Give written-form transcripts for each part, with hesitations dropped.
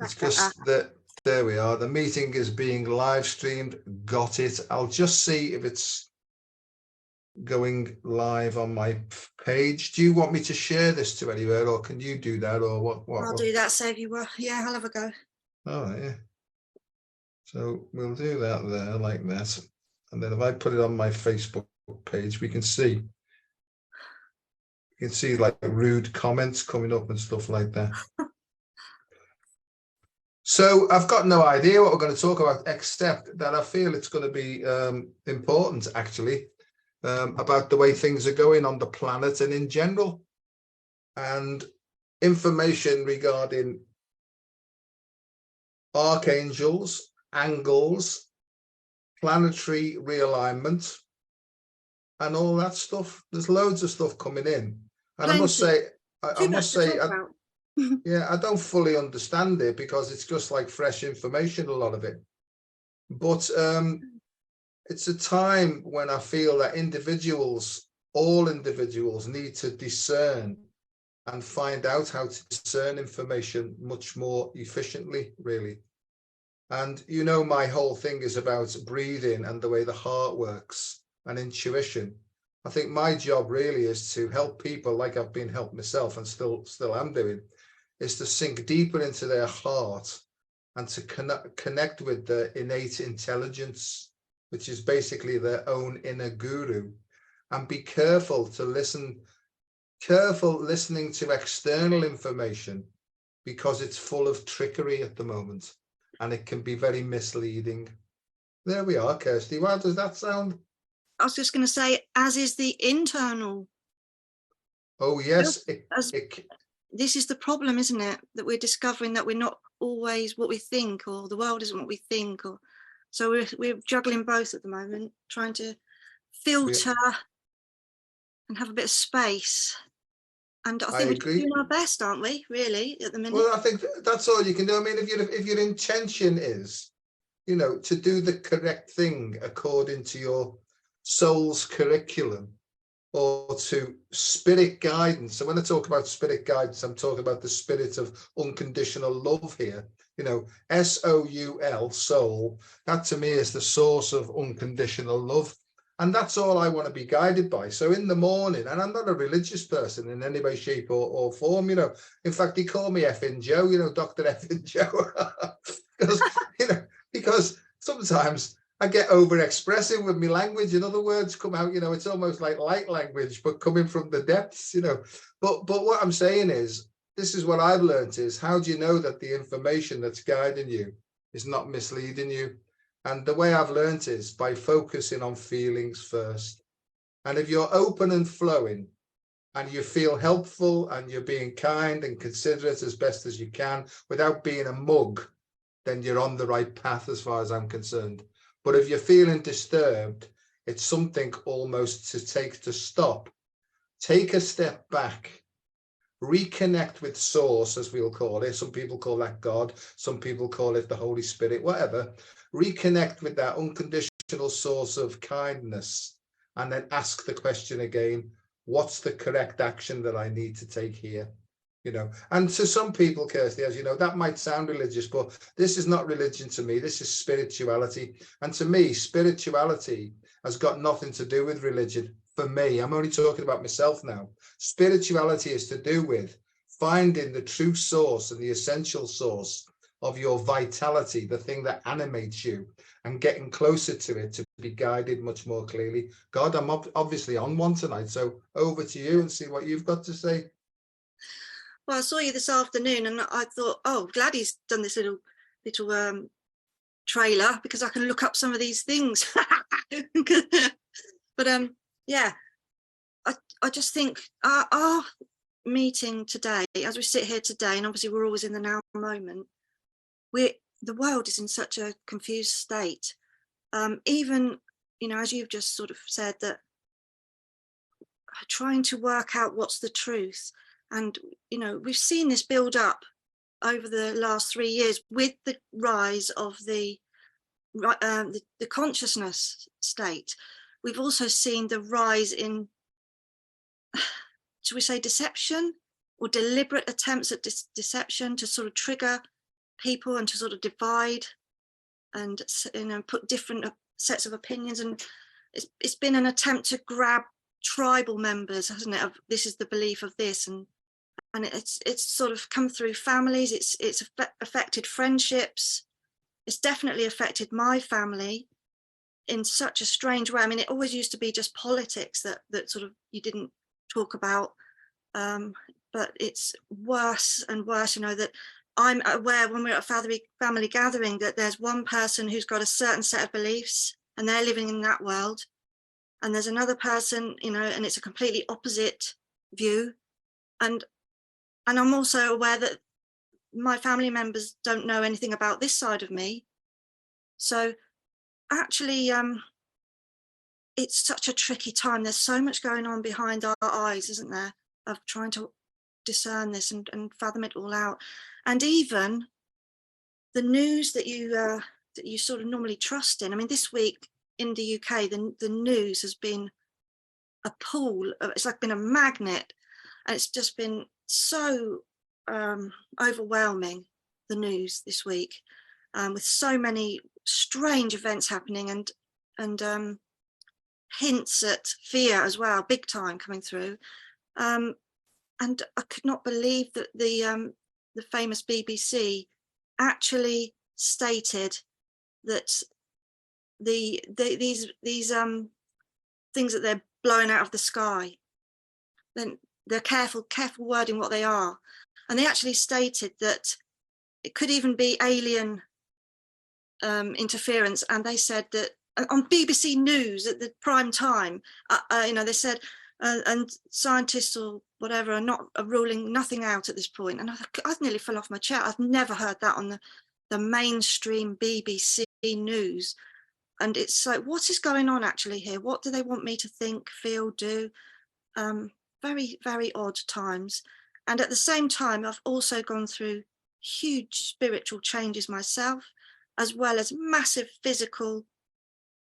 It's just that there we are. The meeting is being live streamed. Got it. I'll just see if it's going live on my page. Do you want me to share this to anywhere, or can you do that, or what? I'll do that. Save you. Yeah, I'll have a go. Oh yeah. So we'll do that there like that, and then if I put it on my Facebook page, we can see. You can see like rude comments coming up and stuff like that. So I've got no idea what we're going to talk about, except that I feel it's going to be important, actually, about the way things are going on the planet and in general, and information regarding archangels, angles, planetary realignment, and all that stuff. There's loads of stuff coming in, and I must say, yeah, I don't fully understand it because it's just like fresh information, a lot of it. But it's a time when I feel that all individuals need to discern and find out how to discern information much more efficiently, really. And you know, my whole thing is about breathing and the way the heart works and intuition. I think my job really is to help people, like I've been helped myself and still am doing, is to sink deeper into their heart and to connect with the innate intelligence, which is basically their own inner guru, and be careful listening to external information, because it's full of trickery at the moment and it can be very misleading. There we are, Kirsty. How does that sound? I was just going to say, as is the internal. Oh yes. This is the problem, isn't it? That we're discovering that we're not always what we think, or the world isn't what we think, or so we're juggling both at the moment, trying to filter and have a bit of space. And I think we're doing our best, aren't we? Really, at the minute. Well, I think that's all you can do. I mean, if your intention is, you know, to do the correct thing according to your soul's curriculum, or to spirit guidance. So when I talk about spirit guidance, I'm talking about the spirit of unconditional love here. You know, SOUL, soul, that to me is the source of unconditional love. And that's all I want to be guided by. So in the morning, and I'm not a religious person in any way, shape or form, you know. In fact, they call me effing Joe, you know, Dr. effing Joe. because sometimes I get over expressive with my language, and other words come out, you know, it's almost like light language, but coming from the depths, you know. But what I'm saying is, this is what I've learned is, how do you know that the information that's guiding you is not misleading you? And the way I've learned is by focusing on feelings first. And if you're open and flowing, and you feel helpful, and you're being kind and considerate as best as you can without being a mug, then you're on the right path as far as I'm concerned. But if you're feeling disturbed, it's something almost to stop, take a step back, reconnect with source, as we'll call it. Some people call that God, some people call it the Holy Spirit, whatever. Reconnect with that unconditional source of kindness, and then ask the question again, what's the correct action that I need to take here? You know, and to some people, Kirsty, as you know, that might sound religious, but this is not religion to me. This is spirituality. And to me, spirituality has got nothing to do with religion. For me, I'm only talking about myself now. Spirituality is to do with finding the true source and the essential source of your vitality, the thing that animates you, and getting closer to it to be guided much more clearly. God, I'm obviously on one tonight, so over to you and see what you've got to say. Well, I saw you this afternoon, and I thought, oh, glad he's done this little trailer, because I can look up some of these things. But yeah, I just think our meeting today, as we sit here today, and obviously we're always in the now moment, the world is in such a confused state. Even, you know, as you've just sort of said, that trying to work out what's the truth. And, you know, we've seen this build up over the last 3 years with the rise of the consciousness state. We've also seen the rise in, shall we say, deception, or deliberate attempts at deception to sort of trigger people and to sort of divide and, you know, put different sets of opinions. And it's been an attempt to grab tribal members, hasn't it? Of this is the belief of this, and it's sort of come through families. It's affected friendships. It's definitely affected my family in such a strange way. I mean, it always used to be just politics that sort of you didn't talk about, but it's worse and worse. You know, that I'm aware when we're at a family gathering that there's one person who's got a certain set of beliefs and they're living in that world, and there's another person, you know, and it's a completely opposite view. And I'm also aware that my family members don't know anything about this side of me. So actually, it's such a tricky time. There's so much going on behind our eyes, isn't there, of trying to discern this and fathom it all out. And even the news that you sort of normally trust in. I mean, this week in the UK, the news has been a pool. It's like been a magnet, and it's just been so overwhelming, the news this week, with so many strange events happening and hints at fear as well, big time coming through. And I could not believe that the famous BBC actually stated that these things that they're blowing out of the sky, then they're careful wording what they are. And they actually stated that it could even be alien interference. And they said that on BBC News at the prime time, you know, they said, and scientists or whatever are ruling nothing out at this point. And I nearly fell off my chair. I've never heard that on the mainstream BBC News. And it's like, what is going on actually here? What do they want me to think, feel, do? Very, very odd times. And at the same time, I've also gone through huge spiritual changes myself, as well as massive physical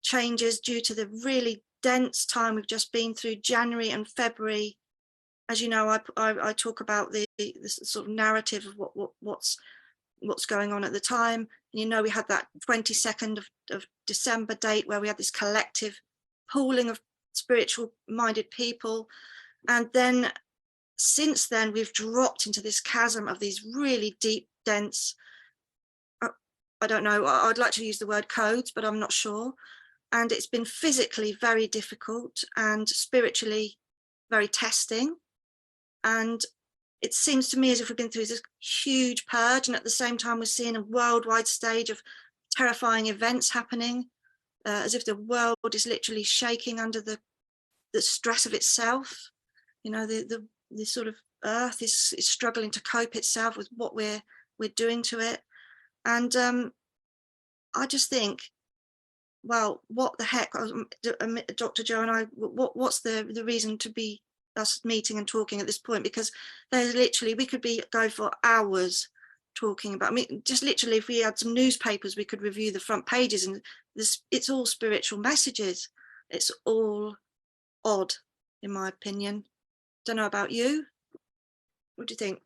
changes due to the really dense time we've just been through, January and February. As you know, I talk about the sort of narrative of what's going on at the time. And you know, we had that 22nd of December date where we had this collective pooling of spiritual minded people. And then since then, we've dropped into this chasm of these really deep, dense, I don't know, I'd like to use the word codes, but I'm not sure. And it's been physically very difficult and spiritually very testing. And it seems to me as if we've been through this huge purge, and at the same time we're seeing a worldwide stage of terrifying events happening, as if the world is literally shaking under the stress of itself. You know, the sort of earth is struggling to cope itself with what we're doing to it. And I just think, well, what the heck, Dr. Joe and I, what's the reason to be us meeting and talking at this point? Because there's literally, we could go for hours talking about, I mean, just literally, if we had some newspapers, we could review the front pages, and it's all spiritual messages. It's all odd, in my opinion. Don't know about you. What do you think?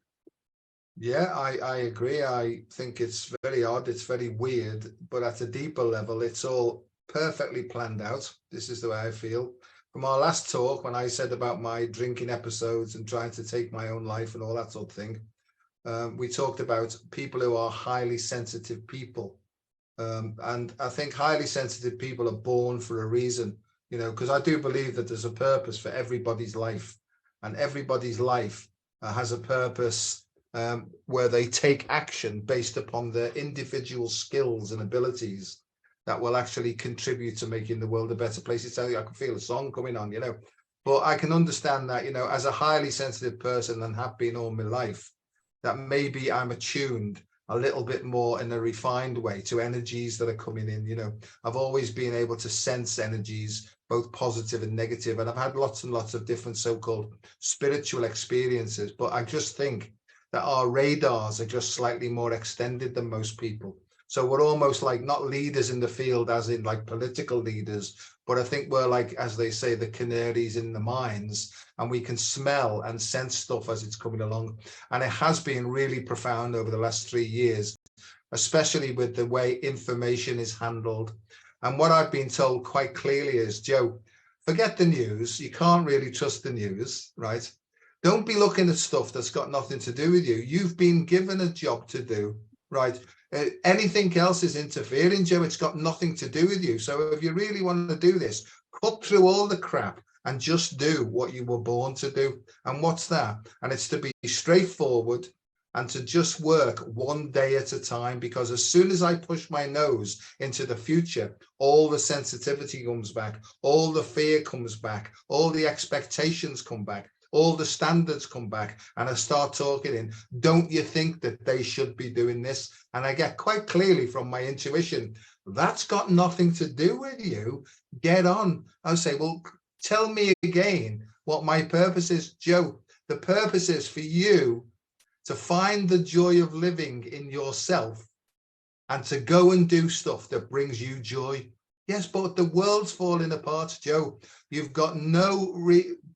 Yeah, I agree. I think it's very odd. It's very weird, but at a deeper level, it's all perfectly planned out. This is the way I feel. From our last talk, when I said about my drinking episodes and trying to take my own life and all that sort of thing, we talked about people who are highly sensitive people. And I think highly sensitive people are born for a reason, you know, because I do believe that there's a purpose for everybody's life, and everybody's life has a purpose where they take action based upon their individual skills and abilities that will actually contribute to making the world a better place. It's like I can feel a song coming on, you know, but I can understand that, you know, as a highly sensitive person and have been all my life, that maybe I'm attuned a little bit more in a refined way to energies that are coming in. You know, I've always been able to sense energies, both positive and negative, and I've had lots and lots of different so-called spiritual experiences, but I just think that our radars are just slightly more extended than most people. So we're almost like not leaders in the field as in like political leaders, but I think we're like, as they say, the canaries in the mines, and we can smell and sense stuff as it's coming along. And it has been really profound over the last 3 years especially with the way information is handled. And what I've been told quite clearly is, Joe, forget the news. You can't really trust the news, right? Don't be looking at stuff that's got nothing to do with you. You've been given a job to do, right? Anything else is interfering, Joe. It's got nothing to do with you. So if you really want to do this, cut through all the crap and just do what you were born to do. And what's that? And it's to be straightforward and to just work one day at a time, because as soon as I push my nose into the future, all the sensitivity comes back, all the fear comes back, all the expectations come back, all the standards come back, and I start talking in, don't you think that they should be doing this? And I get quite clearly from my intuition, that's got nothing to do with you. Get on. I'll say, well, tell me again what my purpose is. Joe, the purpose is for you to find the joy of living in yourself and to go and do stuff that brings you joy. Yes, but the world's falling apart, Joe. You've got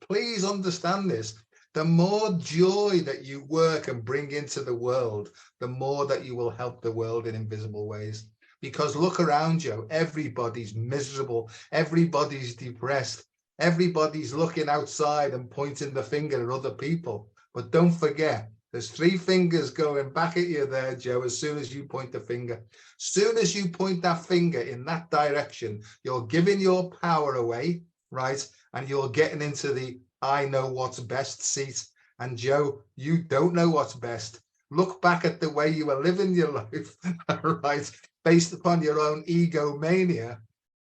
please understand this. The more joy that you work and bring into the world, the more that you will help the world in invisible ways. Because look around you, everybody's miserable, everybody's depressed, everybody's looking outside and pointing the finger at other people. But don't forget, there's 3 fingers going back at you there, Joe, as soon as you point the finger. Soon as you point that finger in that direction, you're giving your power away, right? And you're getting into the I know what's best seat. And Joe, you don't know what's best. Look back at the way you were living your life, right? Based upon your own egomania,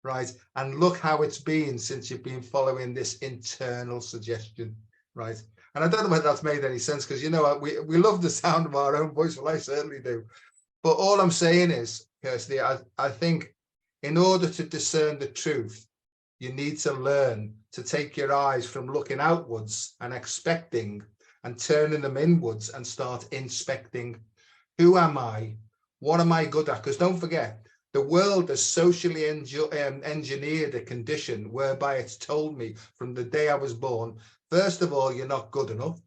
right? And look how it's been since you've been following this internal suggestion, right? And I don't know whether that's made any sense, because, you know, we love the sound of our own voice. Well, I certainly do. But all I'm saying is, Kirsty, I think in order to discern the truth, you need to learn to take your eyes from looking outwards and expecting and turning them inwards and start inspecting. Who am I? What am I good at? Because don't forget, the world has socially engineered a condition whereby it's told me from the day I was born, first of all, you're not good enough.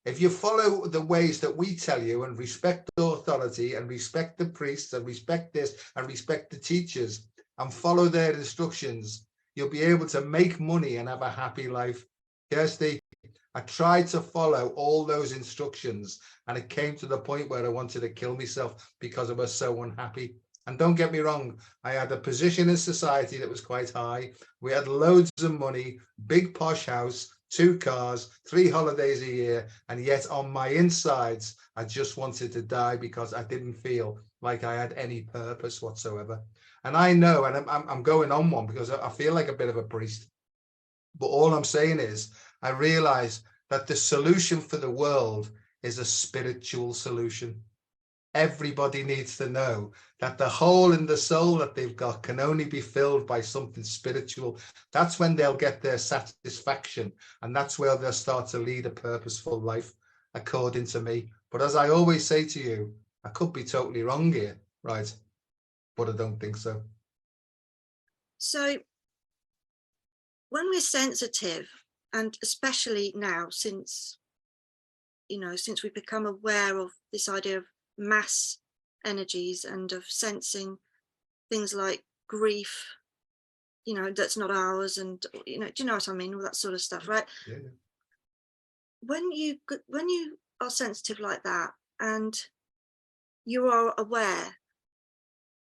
If you follow the ways that we tell you and respect authority and respect the priests and respect this and respect the teachers and follow their instructions, you'll be able to make money and have a happy life. Kirsty, I tried to follow all those instructions and it came to the point where I wanted to kill myself because I was so unhappy. And don't get me wrong, I had a position in society that was quite high. We had loads of money, big posh house, 2 cars, 3 holidays a year. And yet on my insides, I just wanted to die because I didn't feel like I had any purpose whatsoever. And I know, and I'm going on one because I feel like a bit of a priest. But all I'm saying is, I realize that the solution for the world is a spiritual solution. Everybody needs to know that the hole in the soul that they've got can only be filled by something spiritual. That's when they'll get their satisfaction, and that's where they'll start to lead a purposeful life, according to me. But as I always say to you, I could be totally wrong here, right? But I don't think so. So when we're sensitive, and especially now, since we've become aware of this idea of mass energies and of sensing things like grief, that's not ours, and do you know what I mean, all that sort of stuff, right? Yeah. When you are sensitive like that and you are aware,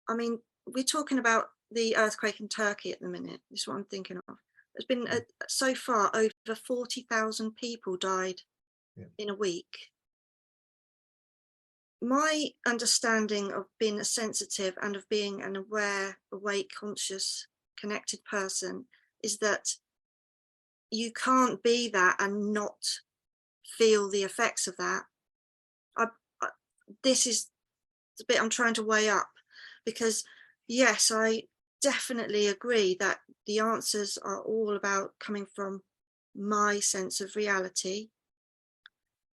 I mean, we're talking about the earthquake in Turkey at the minute. This is what I'm thinking of. There's been so far over 40,000 people died in a week. My understanding of being a sensitive and of being an aware, awake, conscious, connected person is that you can't be that and not feel the effects of that. This is the bit I'm trying to weigh up, because yes, I definitely agree that the answers are all about coming from my sense of reality.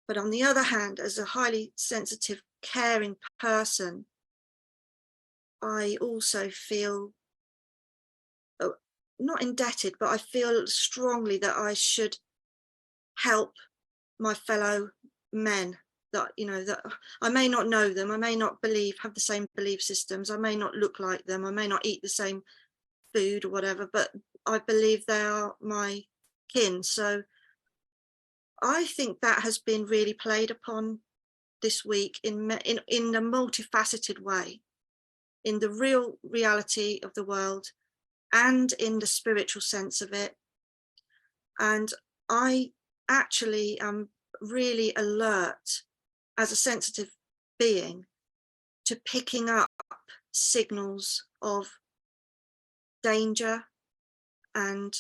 But on the other hand, as a highly sensitive, caring person, I also feel not indebted, but I feel strongly that I should help my fellow men, that, you know, that I may not know them, I may not have the same belief systems, I may not look like them, I may not eat the same food or whatever, but I believe they are my kin. So I think that has been really played upon this week in a multifaceted way, in the real reality of the world and in the spiritual sense of it. And I actually am really alert as a sensitive being to picking up signals of danger and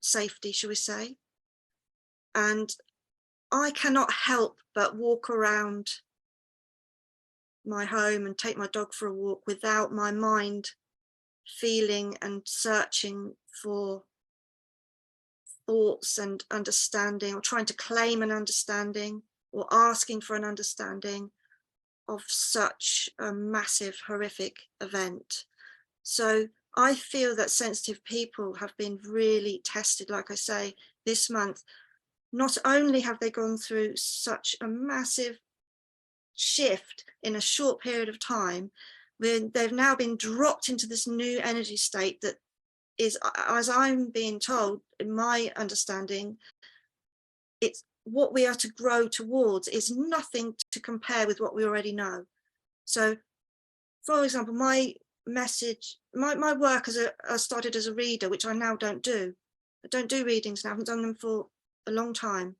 safety, shall we say. And I cannot help but walk around my home and take my dog for a walk without my mind feeling and searching for thoughts and understanding, or trying to claim an understanding, or asking for an understanding of such a massive, horrific event. So I feel that sensitive people have been really tested, like I say, this month. Not only have they gone through such a massive shift in a short period of time, when they've now been dropped into this new energy state that is, as I'm being told, in my understanding, it's what we are to grow towards is nothing to compare with what we already know. So, for example, my message, my work I started as a reader, which I now don't do. I don't do readings now, I haven't done them for a long time,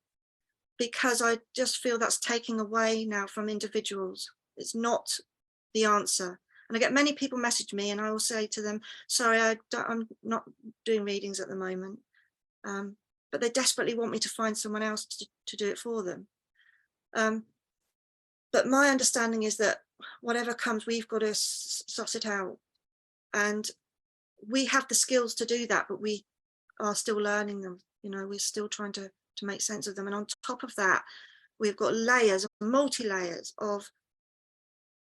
because I just feel that's taking away now from individuals. It's not the answer. And I get many people message me and I will say to them, sorry, I'm not doing readings at the moment. But they desperately want me to find someone else to do it for them. But my understanding is that whatever comes, we've got to suss it out. And we have the skills to do that, but we are still learning them. You know, we're still trying to make sense of them. And on top of that, we've got layers, multi-layers of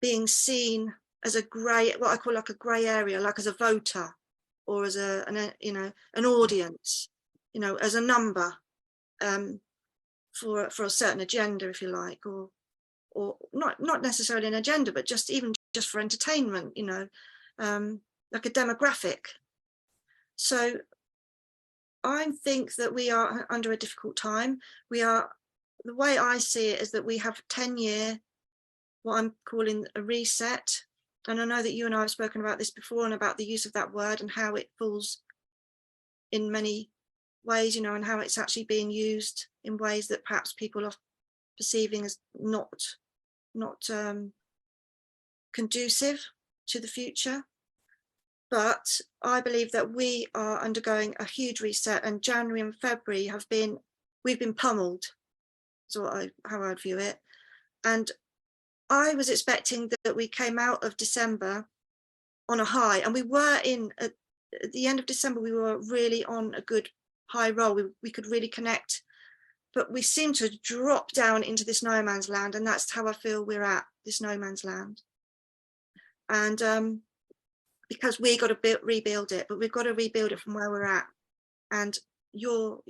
being seen as a grey, what I call like a grey area, like as a voter, or as an audience, you know, as a number, for a certain agenda, if you like, or not necessarily an agenda, but just for entertainment, you know, like a demographic. So I think that we are under a difficult time. The way I see it is that we have 10-year, what I'm calling a reset. And I know that you and I have spoken about this before, and about the use of that word and how it falls in many ways, you know, and how it's actually being used in ways that perhaps people are perceiving as not conducive to the future. But I believe that we are undergoing a huge reset, and January and February we've been pummeled, is how I'd view it. And I was expecting that we came out of December on a high, and we were at the end of December, we were really on a good high roll. We could really connect, but we seem to drop down into this no man's land, and that's how I feel we're at, this no man's land. And because we got to rebuild it, but we've got to rebuild it from where we're at. And your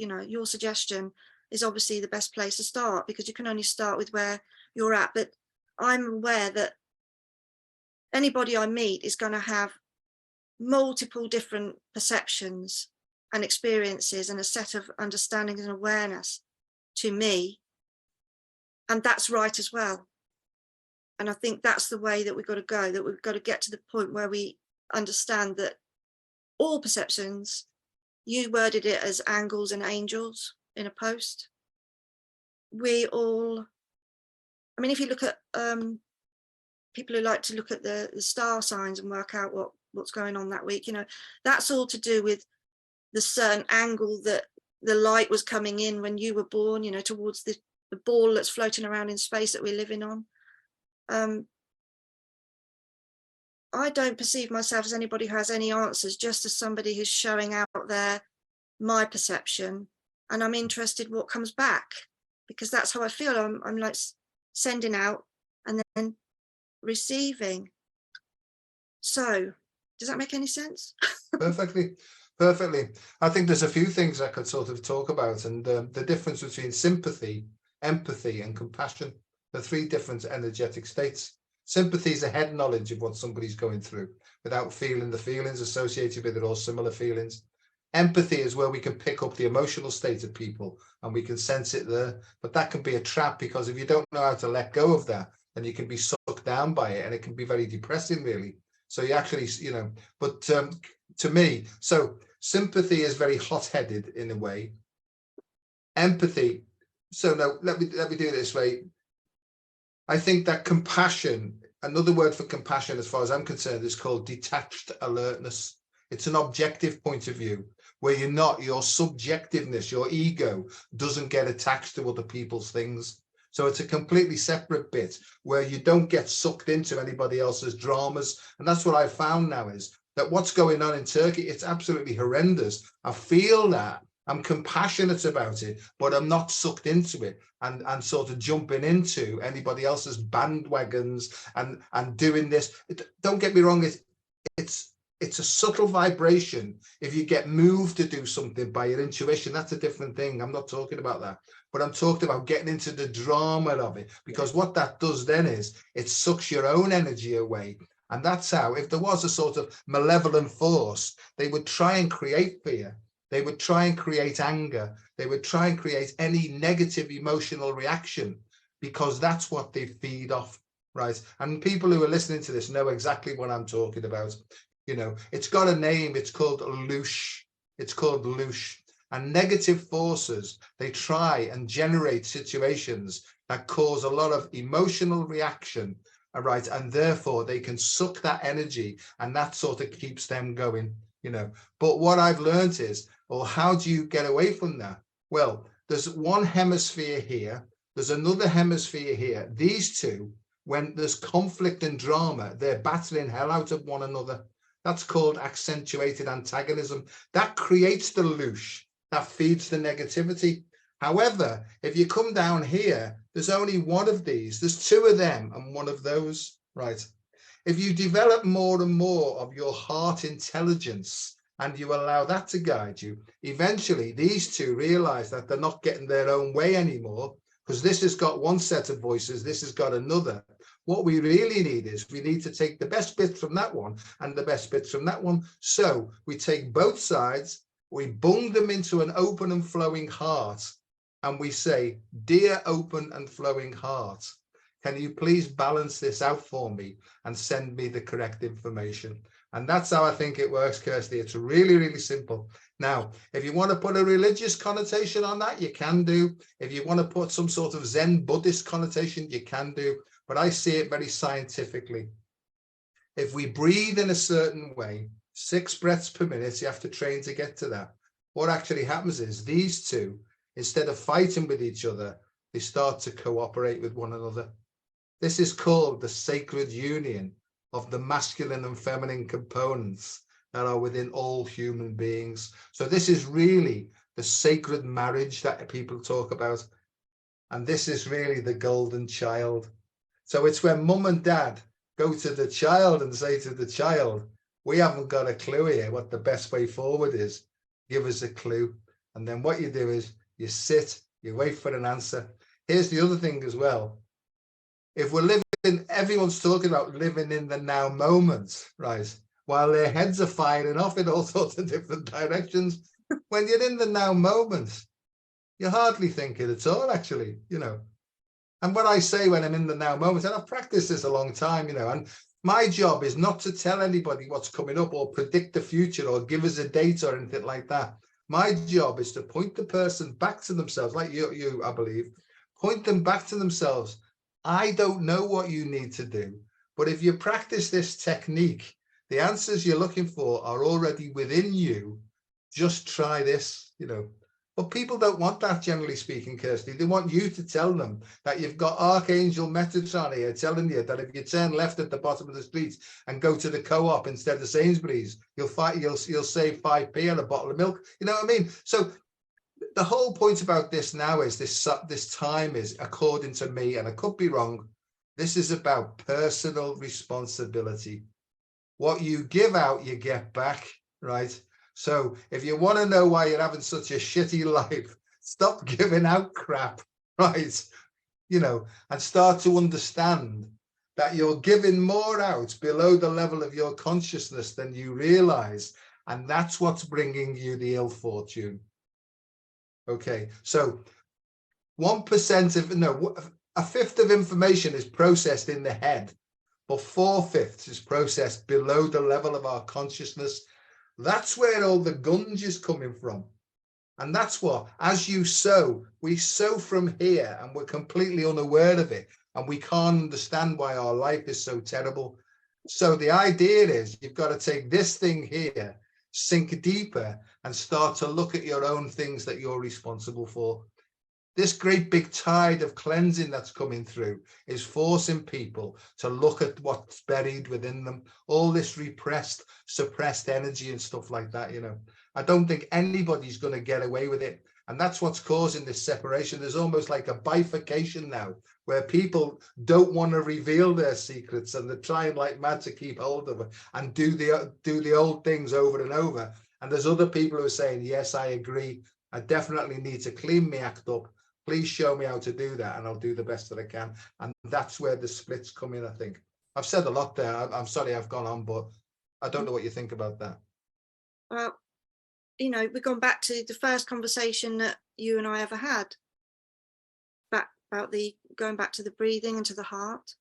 suggestion is obviously the best place to start, because you can only start with where you're at. But I'm aware that anybody I meet is going to have multiple different perceptions and experiences and a set of understandings and awareness to me. And that's right as well. And I think that's the way that we've got to go, that we've got to get to the point where we understand that all perceptions, you worded it as angels and angels in a post. We all, I mean, if you look at people who like to look at the star signs and work out what's going on that week, you know, that's all to do with the certain angle that the light was coming in when you were born, you know, towards the ball that's floating around in space that we're living on. I don't perceive myself as anybody who has any answers, just as somebody who's showing out there my perception, and I'm interested what comes back, because that's how I feel. I'm like sending out and then receiving. So does that make any sense? Perfectly. I think there's a few things I could sort of talk about, and the difference between sympathy, empathy, and compassion. the three different energetic states. Sympathy is a head knowledge of what somebody's going through without feeling the feelings associated with it or similar feelings. Empathy is where we can pick up the emotional state of people and we can sense it there. But that can be a trap, because if you don't know how to let go of that, then you can be sucked down by it, and it can be very depressing, really. So you actually, but to me, so sympathy is very hot-headed in a way. Empathy, so no, let me do it this way. I think that compassion, another word for compassion as far as I'm concerned, is called detached alertness. It's an objective point of view where your subjectiveness, your ego doesn't get attached to other people's things. So it's a completely separate bit where you don't get sucked into anybody else's dramas. And that's what I found now, is that what's going on in Turkey, it's absolutely horrendous. I feel that. I'm compassionate about it, but I'm not sucked into it and sort of jumping into anybody else's bandwagons and doing this. Don't get me wrong, it's a subtle vibration. If you get moved to do something by your intuition, that's a different thing. I'm not talking about that. But I'm talking about getting into the drama of it, because what that does then is it sucks your own energy away. And that's how, if there was a sort of malevolent force, they would try and create fear. They would try and create anger. They would try and create any negative emotional reaction, because that's what they feed off, right? And people who are listening to this know exactly what I'm talking about. It's got a name. It's called loosh. It's called loosh. And negative forces, they try and generate situations that cause a lot of emotional reaction, all right? And therefore they can suck that energy, and that sort of keeps them going, But what I've learned is, or how do you get away from that? Well, there's one hemisphere here. There's another hemisphere here. These two, when there's conflict and drama, they're battling hell out of one another. That's called accentuated antagonism. That creates the loosh. That feeds the negativity. However, if you come down here, there's only one of these. There's two of them and one of those, right? If you develop more and more of your heart intelligence and you allow that to guide you, eventually these two realize that they're not getting their own way anymore, because this has got one set of voices, this has got another. What we really need is, we need to take the best bits from that one and the best bits from that one. So we take both sides, we bung them into an open and flowing heart, and we say, dear open and flowing heart, can you please balance this out for me and send me the correct information? And that's how I think it works, Kirsty. It's really, really simple. Now, if you want to put a religious connotation on that, you can do. If you want to put some sort of Zen Buddhist connotation, you can do. But I see it very scientifically. If we breathe in a certain way, 6 breaths per minute, you have to train to get to that. What actually happens is these two, instead of fighting with each other, they start to cooperate with one another. This is called the sacred union of the masculine and feminine components that are within all human beings. So this is really the sacred marriage that people talk about. And this is really the golden child. So it's when mum and dad go to the child and say to the child, we haven't got a clue here what the best way forward is. Give us a clue. And then what you do is you sit, you wait for an answer. Here's the other thing as well. If we're living, everyone's talking about living in the now moment, right? While their heads are firing off in all sorts of different directions. When you're in the now moment, you're hardly thinking at all, actually, And what I say when I'm in the now moment, and I've practiced this a long time, and my job is not to tell anybody what's coming up or predict the future or give us a date or anything like that. My job is to point the person back to themselves, like you, I believe, point them back to themselves. I don't know what you need to do, but if you practice this technique, the answers you're looking for are already within you. Just try this, But people don't want that, generally speaking, Kirsty. They want you to tell them that you've got Archangel Metatron here telling you that if you turn left at the bottom of the street and go to the co-op instead of Sainsbury's, you'll save 5p on a bottle of milk. You know what I mean? So the whole point about this now is this time is, according to me, and I could be wrong, this is about personal responsibility. What you give out, you get back, right? So if you want to know why you're having such a shitty life, stop giving out crap, right? you know, and start to understand that you're giving more out below the level of your consciousness than you realize. And that's what's bringing you the ill fortune. Okay, so 1% of, no, a fifth of information is processed in the head, but 4/5 is processed below the level of our consciousness. That's where all the gunge is coming from. And that's what, as you sow, we sow from here and we're completely unaware of it. And we can't understand why our life is so terrible. So the idea is you've got to take this thing here, sink deeper, and start to look at your own things that you're responsible for. This great big tide of cleansing that's coming through is forcing people to look at what's buried within them, all this repressed, suppressed energy and stuff like that, you know. I don't think anybody's going to get away with it. And that's what's causing this separation. There's almost like a bifurcation now where people don't want to reveal their secrets and they're trying like mad to keep hold of it and do the old things over and over. And there's other people who are saying, yes, I agree. I definitely need to clean my act up. Please show me how to do that and I'll do the best that I can. And that's where the splits come in, I think. I've said a lot there. I'm sorry I've gone on, but I don't know what you think about that. Well, you know, we've gone back to the first conversation that you and I ever had about the going back to the breathing and to the heart.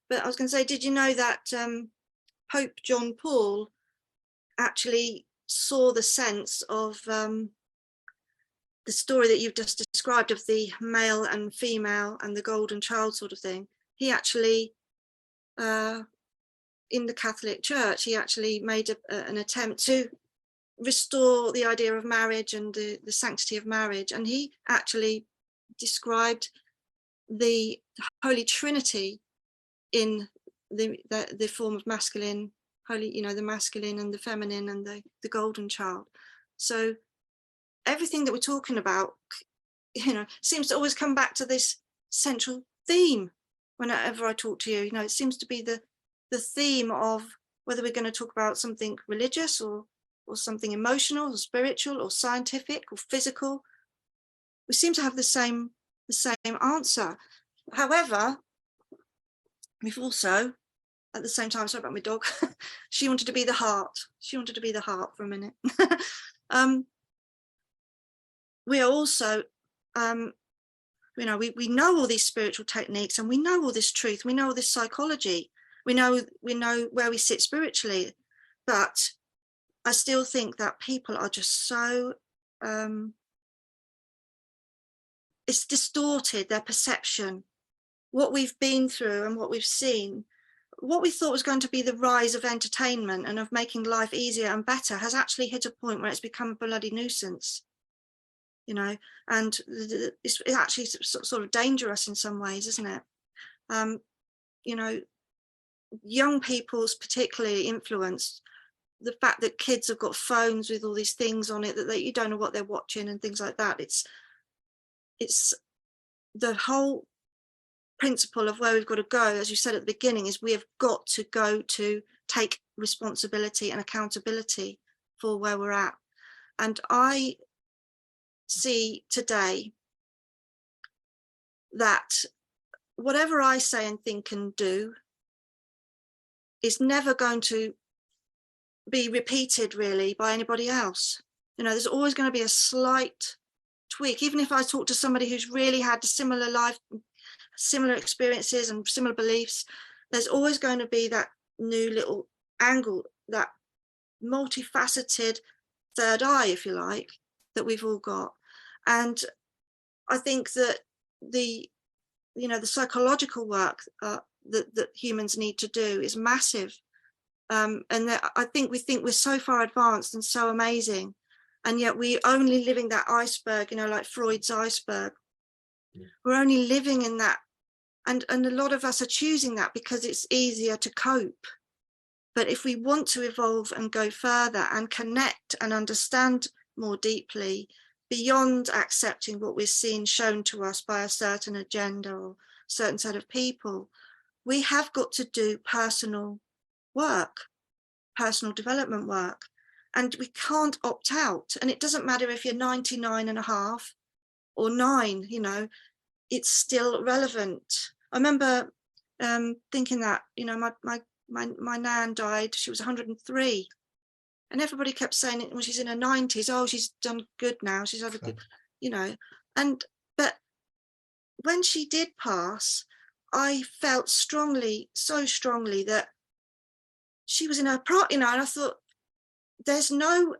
But I was going to say, did you know that Pope John Paul actually saw the sense of the story that you've just described of the male and female and the golden child sort of thing? He actually, in the Catholic Church, he actually made an attempt to restore the idea of marriage and the sanctity of marriage. And he actually described the Holy Trinity in the form of masculine, holy, you know, the masculine and the feminine and the golden child. So everything that we're talking about, you know, seems to always come back to this central theme whenever I talk to you. You know, it seems to be the theme of whether we're going to talk about something religious or something emotional or spiritual or scientific or physical. We seem to have the same answer. However, we've also, at the same time, sorry about my dog, she wanted to be the heart. She wanted to be the heart for a minute. We are also, you know, we know all these spiritual techniques and we know all this truth. We know all this psychology. We know where we sit spiritually, but I still think that people are just so, it's distorted, their perception, what we've been through and what we've seen. What we thought was going to be the rise of entertainment and of making life easier and better has actually hit a point where it's become a bloody nuisance, you know, and it's actually sort of dangerous in some ways, isn't it? You know, young people's particularly influenced. The fact that kids have got phones with all these things on it that you don't know what they're watching and things like that. It's the whole principle of where we've got to go, as you said at the beginning, is we have got to go to take responsibility and accountability for where we're at. And I see today that whatever I say and think and do is never going to be repeated really by anybody else. You know, there's always going to be a slight tweak. Even if I talk to somebody who's really had a similar life, similar experiences and similar beliefs, there's always going to be that new little angle, that multifaceted third eye, if you like, that we've all got. And I think that the psychological work that humans need to do is massive. And that I think we think we're so far advanced and so amazing, and yet we're only living that iceberg, you know, like Freud's iceberg. Yeah. We're only living in that, and a lot of us are choosing that because it's easier to cope. But if we want to evolve and go further and connect and understand more deeply beyond accepting what we're seeing shown to us by a certain agenda or certain set of people, we have got to do personal work, personal development work, and we can't opt out. And it doesn't matter if you're 99 and a half or 9, you know, it's still relevant. I remember thinking that, you know, my nan died, she was 103. And everybody kept saying it when she's in her 90s, oh, she's done good now, she's had a good, you know. But when she did pass, I felt strongly, so strongly, that she was in her prime, you know, and I thought, there's no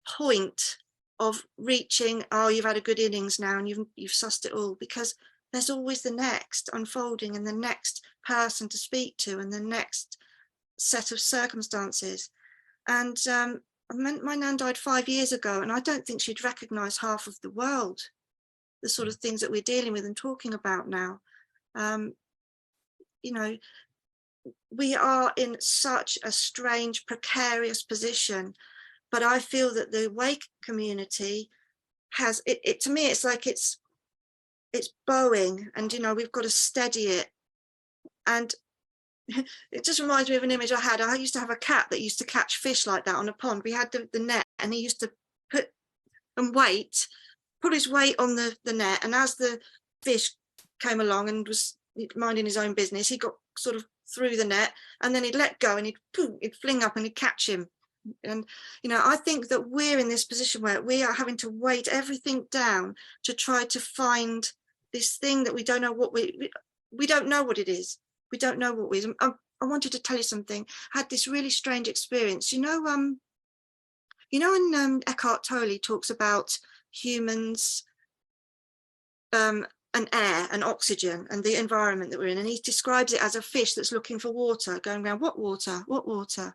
point of reaching, oh, you've had a good innings now and you've sussed it all, because there's always the next unfolding and the next person to speak to and the next set of circumstances. And my nan died 5 years ago, and I don't think she'd recognise half of the world, the sort of things that we're dealing with and talking about now. You know, we are in such a strange, precarious position, but I feel that the Wake community has it to me, it's like it's bowing, and, you know, we've got to steady it. And it just reminds me of an image I had. I used to have a cat that used to catch fish like that on a pond. We had the net, and he used to put his weight on the net, and as the fish came along and was minding his own business, he got sort of through the net, and then he'd let go and he'd fling up and he'd catch him. And, you know, I think that we're in this position where we are having to weight everything down to try to find this thing that we don't know what we don't know what it is. We don't know what it is. I wanted to tell you something. I had this really strange experience. You know, when Eckhart Tolle talks about humans and air and oxygen and the environment that we're in, and he describes it as a fish that's looking for water, going around, what water, what water?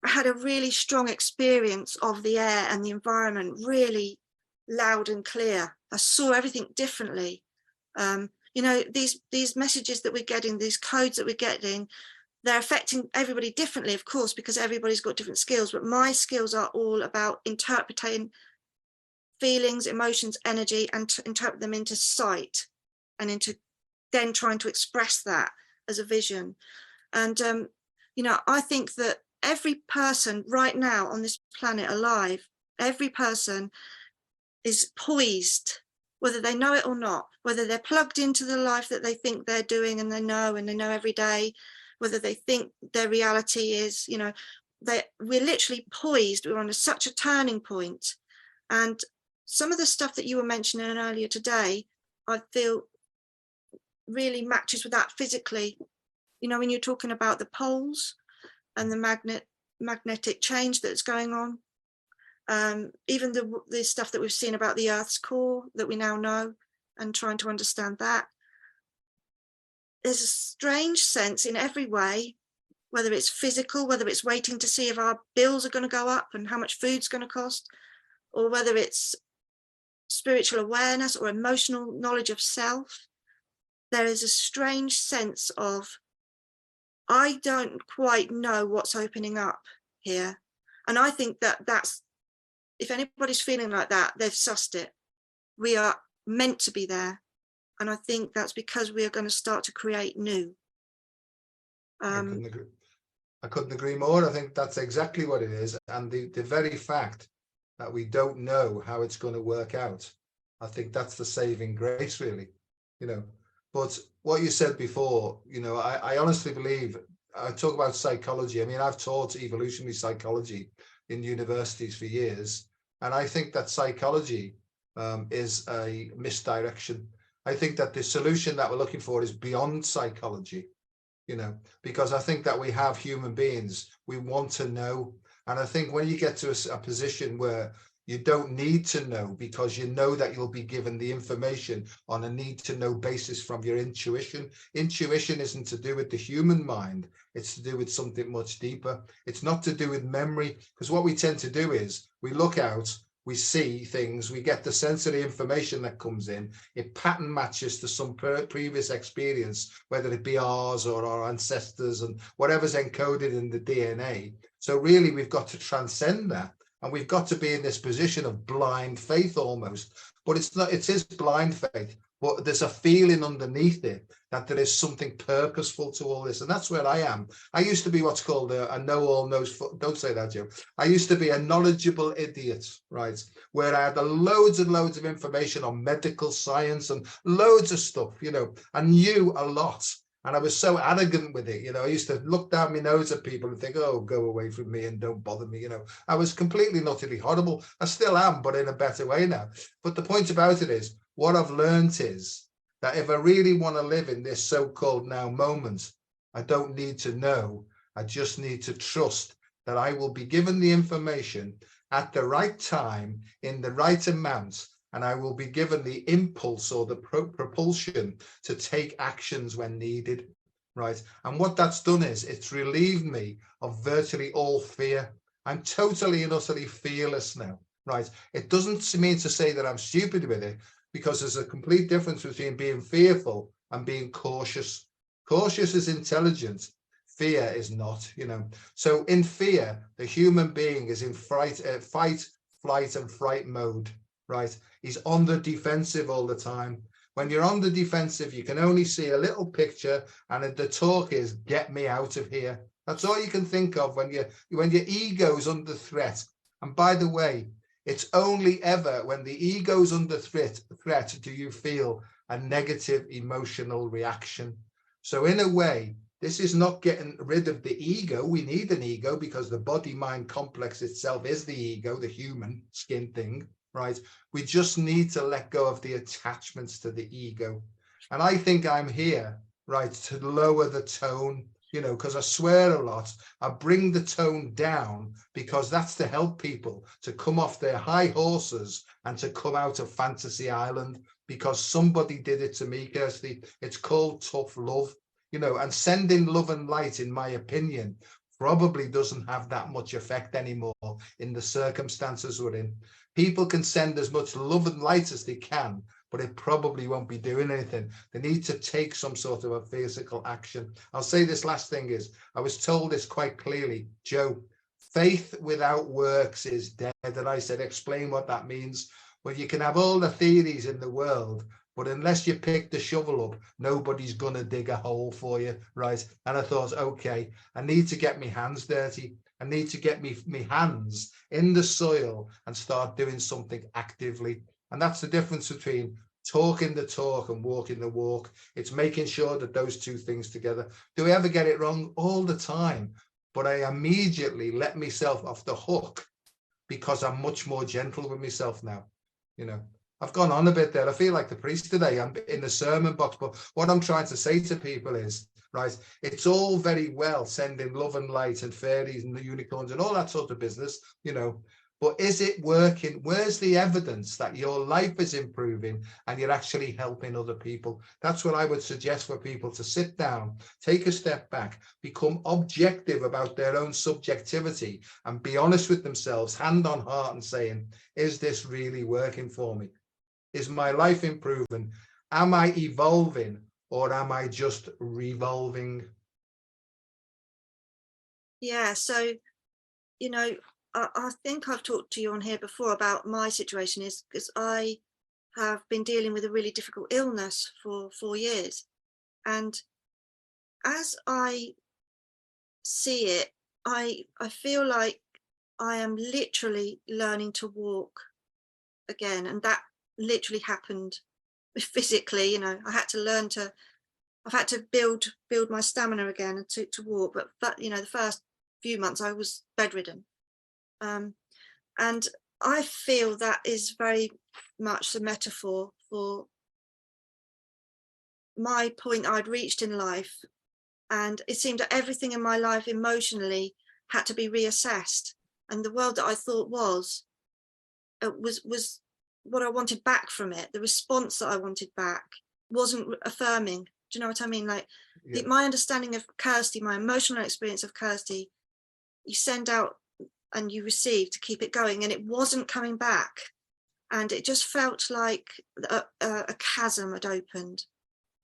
I had a really strong experience of the air and the environment, really loud and clear. I saw everything differently. You know, these messages that we're getting, these codes that we're getting, they're affecting everybody differently, of course, because everybody's got different skills. But my skills are all about interpreting feelings, emotions, energy, and to interpret them into sight, and into then trying to express that as a vision. And, you know, I think that every person right now on this planet alive, every person is poised, whether they know it or not, whether they're plugged into the life that they think they're doing and they know every day, whether they think their reality is, you know, we're literally poised. We're on such a turning point. And some of the stuff that you were mentioning earlier today, I feel really matches with that physically. You know, when you're talking about the poles and the magnetic change that's going on, even the stuff that we've seen about the Earth's core that we now know, and trying to understand that. There's a strange sense in every way, whether it's physical, whether it's waiting to see if our bills are going to go up and how much food's going to cost, or whether it's spiritual awareness or emotional knowledge of self. There is a strange sense of, I don't quite know what's opening up here. And I think that's, if anybody's feeling like that, they've sussed it. We are meant to be there. And I think that's because we are going to start to create new. I couldn't agree more. I think that's exactly what it is. And the very fact that we don't know how it's going to work out, I think that's the saving grace, really, you know. But what you said before, you know, I honestly believe, I talk about psychology. I mean, I've taught evolutionary psychology in universities for years, and I think that psychology is a misdirection. I think that the solution that we're looking for is beyond psychology, you know, because I think that we have human beings, we want to know. And I think when you get to a position where you don't need to know, because you know that you'll be given the information on a need to know basis from your intuition. Intuition isn't to do with the human mind. It's to do with something much deeper. It's not to do with memory, because what we tend to do is we look out, we see things, we get the sensory information that comes in, it pattern matches to some previous experience, whether it be ours or our ancestors and whatever's encoded in the DNA. So really, we've got to transcend that. And we've got to be in this position of blind faith almost. But it's not, it is blind faith, but there's a feeling underneath it that there is something purposeful to all this. And that's where I am. I used to be what's called a know-all, knows, don't say that, Joe. I used to be a knowledgeable idiot, right? Where I had loads and loads of information on medical science and loads of stuff, you know, I knew a lot. And I was so arrogant with it, you know. I used to look down my nose at people and think, oh, go away from me and don't bother me, you know. I was completely and utterly horrible. I still am, but in a better way now. But the point about it is, what I've learned is that if I really want to live in this so-called now moment, I don't need to know. I just need to trust that I will be given the information at the right time, in the right amount, and I will be given the impulse or the propulsion to take actions when needed, right? And what that's done is it's relieved me of virtually all fear. I'm totally and utterly fearless now, right? It doesn't mean to say that I'm stupid with it, because there's a complete difference between being fearful and being cautious. Cautious is intelligent. Fear is not, you know. So in fear, the human being is in fight, flight and fright mode, right? He's on the defensive all the time. When you're on the defensive, you can only see a little picture, and the talk is, get me out of here. That's all you can think of when your ego's under threat. And by the way, it's only ever when the ego's under threat do you feel a negative emotional reaction. So in a way, this is not getting rid of the ego. We need an ego because the body-mind complex itself is the ego, the human skin thing, right? We just need to let go of the attachments to the ego. And I think I'm here, right, to lower the tone, you know, because I swear a lot. I bring the tone down because that's to help people to come off their high horses and to come out of fantasy island, because somebody did it to me, Kirsty. It's called tough love, you know, and sending love and light, in my opinion, probably doesn't have that much effect anymore in the circumstances we're in. People can send as much love and light as they can, but it probably won't be doing anything. They need to take some sort of a physical action. I'll say this last thing is, I was told this quite clearly, Joe, faith without works is dead. And I said, explain what that means. Well, you can have all the theories in the world, but unless you pick the shovel up, nobody's going to dig a hole for you, right? And I thought, okay, I need to get my hands dirty. I need to get me hands in the soil and start doing something actively. And that's the difference between talking the talk and walking the walk. It's making sure that those two things together. Do I ever get it wrong? All the time. But I immediately let myself off the hook because I'm much more gentle with myself now. You know, I've gone on a bit there. I feel like the priest today. I'm in the sermon box. But what I'm trying to say to people is, right, it's all very well sending love and light and fairies and the unicorns and all that sort of business, you know, but is it working? Where's the evidence that your life is improving and you're actually helping other people? That's what I would suggest for people, to sit down, take a step back, become objective about their own subjectivity and be honest with themselves, hand on heart, and saying, is this really working for me? Is my life improving? Am I evolving, or am I just revolving? Yeah, so, you know, I think I've talked to you on here before about my situation, is because I have been dealing with a really difficult illness for 4 years. And as I see it, I feel like I am literally learning to walk again. And that literally happened physically, you know. I've had to build my stamina again and to walk. But you know, the first few months I was bedridden. And I feel that is very much the metaphor for my point I'd reached in life. And it seemed that everything in my life emotionally had to be reassessed. And the world that I thought was what I wanted back from it. The response that I wanted back wasn't affirming. Do you know what I mean? Like, Yeah. my understanding of Kirsty, my emotional experience of Kirsty, you send out and you receive to keep it going, and it wasn't coming back. And it just felt like a chasm had opened,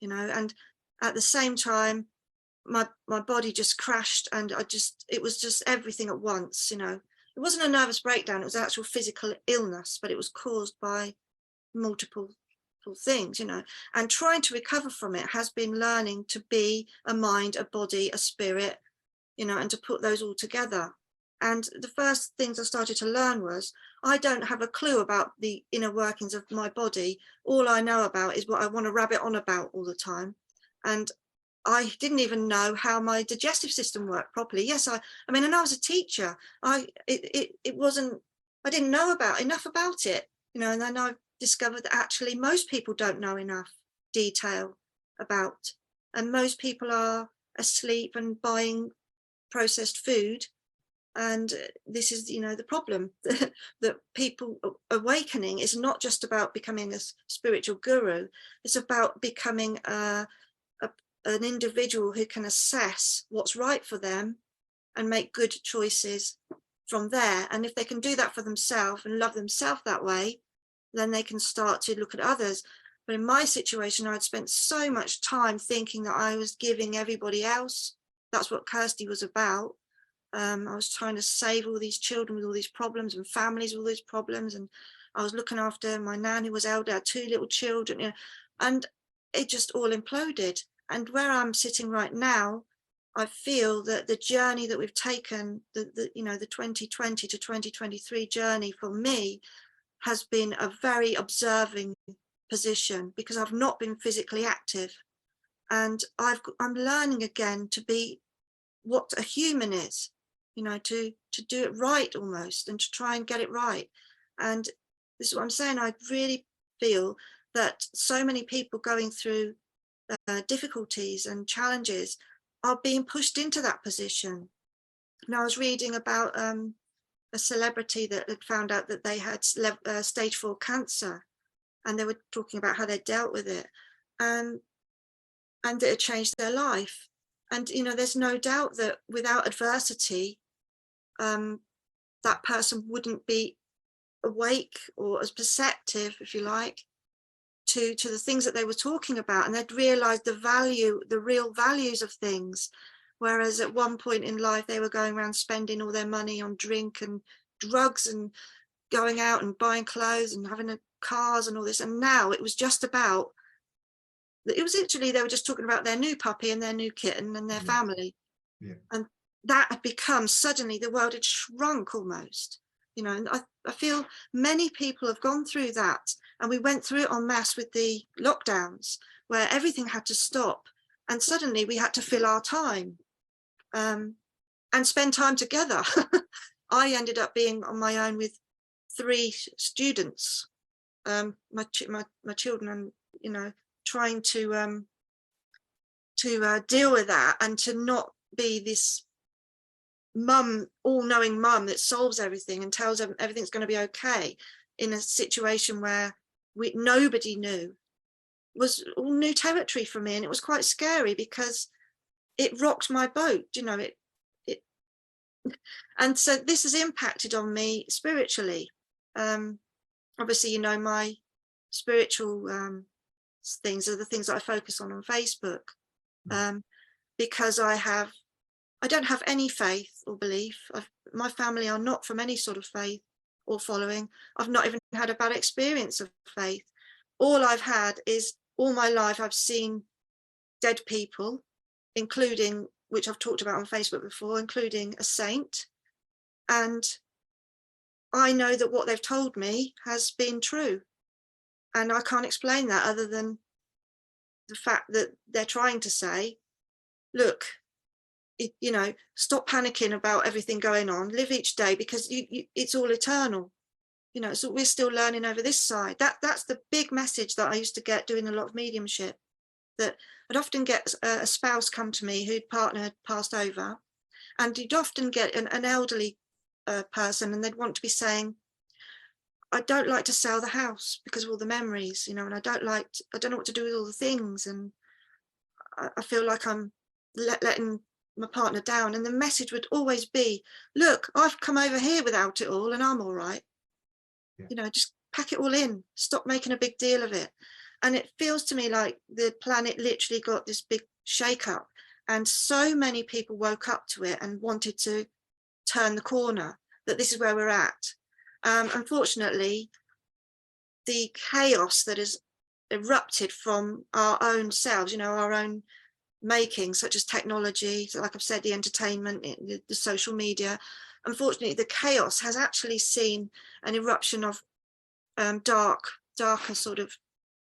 you know. And at the same time, my body just crashed, and it was just everything at once, you know. It wasn't a nervous breakdown, it was actual physical illness, but it was caused by multiple things, you know, and trying to recover from it has been learning to be a mind, a body, a spirit, you know, and to put those all together. And the first things I started to learn was I don't have a clue about the inner workings of my body. All I know about is what I want to rabbit on about all the time. And I didn't even know how my digestive system worked properly. Yes, I mean, and I was a teacher. It wasn't, I didn't know enough about it, you know, and then I discovered that actually most people don't know enough detail about, and most people are asleep and buying processed food. And this is, you know, the problem that people awakening is not just about becoming a spiritual guru. It's about becoming an individual who can assess what's right for them and make good choices from there. And if they can do that for themselves and love themselves that way, then they can start to look at others. But in my situation, I'd spent so much time thinking that I was giving everybody else. That's what Kirsty was about. I was trying to save all these children with all these problems and families with all these problems. And I was looking after my nan who was elder, 2 little children, you know, and it just all imploded. And where I'm sitting right now, I feel that the journey that we've taken, the 2020 to 2023 journey for me has been a very observing position, because I've not been physically active. And I'm learning again to be what a human is, you know, to do it right almost, and to try and get it right. And this is what I'm saying. I really feel that so many people going through difficulties and challenges are being pushed into that position. Now, I was reading about a celebrity that had found out that they had stage 4 cancer, and they were talking about how they dealt with it, and it had changed their life. And, you know, there's no doubt that without adversity, that person wouldn't be awake or as perceptive, if you like, to the things that they were talking about, and they'd realized the real values of things. Whereas at one point in life, they were going around spending all their money on drink and drugs and going out and buying clothes and having cars and all this. And now it was just about, it was literally, they were just talking about their new puppy and their new kitten and their family. Yeah. And that had become, suddenly the world had shrunk almost, you know. And I feel many people have gone through that, and we went through it en masse with the lockdowns where everything had to stop, and suddenly we had to fill our time and spend time together. I ended up being on my own with 3 students, my children, and, you know, trying to deal with that, and to not be this mum, all-knowing mum that solves everything and tells them everything's going to be okay, in a situation where nobody knew. It was all new territory for me, and it was quite scary because it rocked my boat, you know. It and so this has impacted on me spiritually. Obviously, you know, my spiritual things are the things that I focus on Facebook, because I don't have any faith or belief. My family are not from any sort of faith or following. I've not even had a bad experience of faith. All I've had is, all my life I've seen dead people, including, which I've talked about on Facebook before, including a saint. And I know that what they've told me has been true. And I can't explain that other than the fact that they're trying to say, look, you know, stop panicking about everything going on, live each day, because it's all eternal, you know. So we're still learning over this side. That's the big message that I used to get doing a lot of mediumship, that I'd often get a spouse come to me whose partner had passed over, and you'd often get an elderly person, and they'd want to be saying, I don't like to sell the house because of all the memories, you know, and I don't know what to do with all the things, and I feel like I'm letting my partner down. And the message would always be, look, I've come over here without it all, and I'm all right. Yeah. You know, just pack it all in, stop making a big deal of it. And it feels to me like the planet literally got this big shake up, and so many people woke up to it and wanted to turn the corner, that this is where we're at. Unfortunately, the chaos that has erupted from our own selves, you know, our own making, such as technology, so like I've said, the entertainment, the social media. Unfortunately, the chaos has actually seen an eruption of darker sort of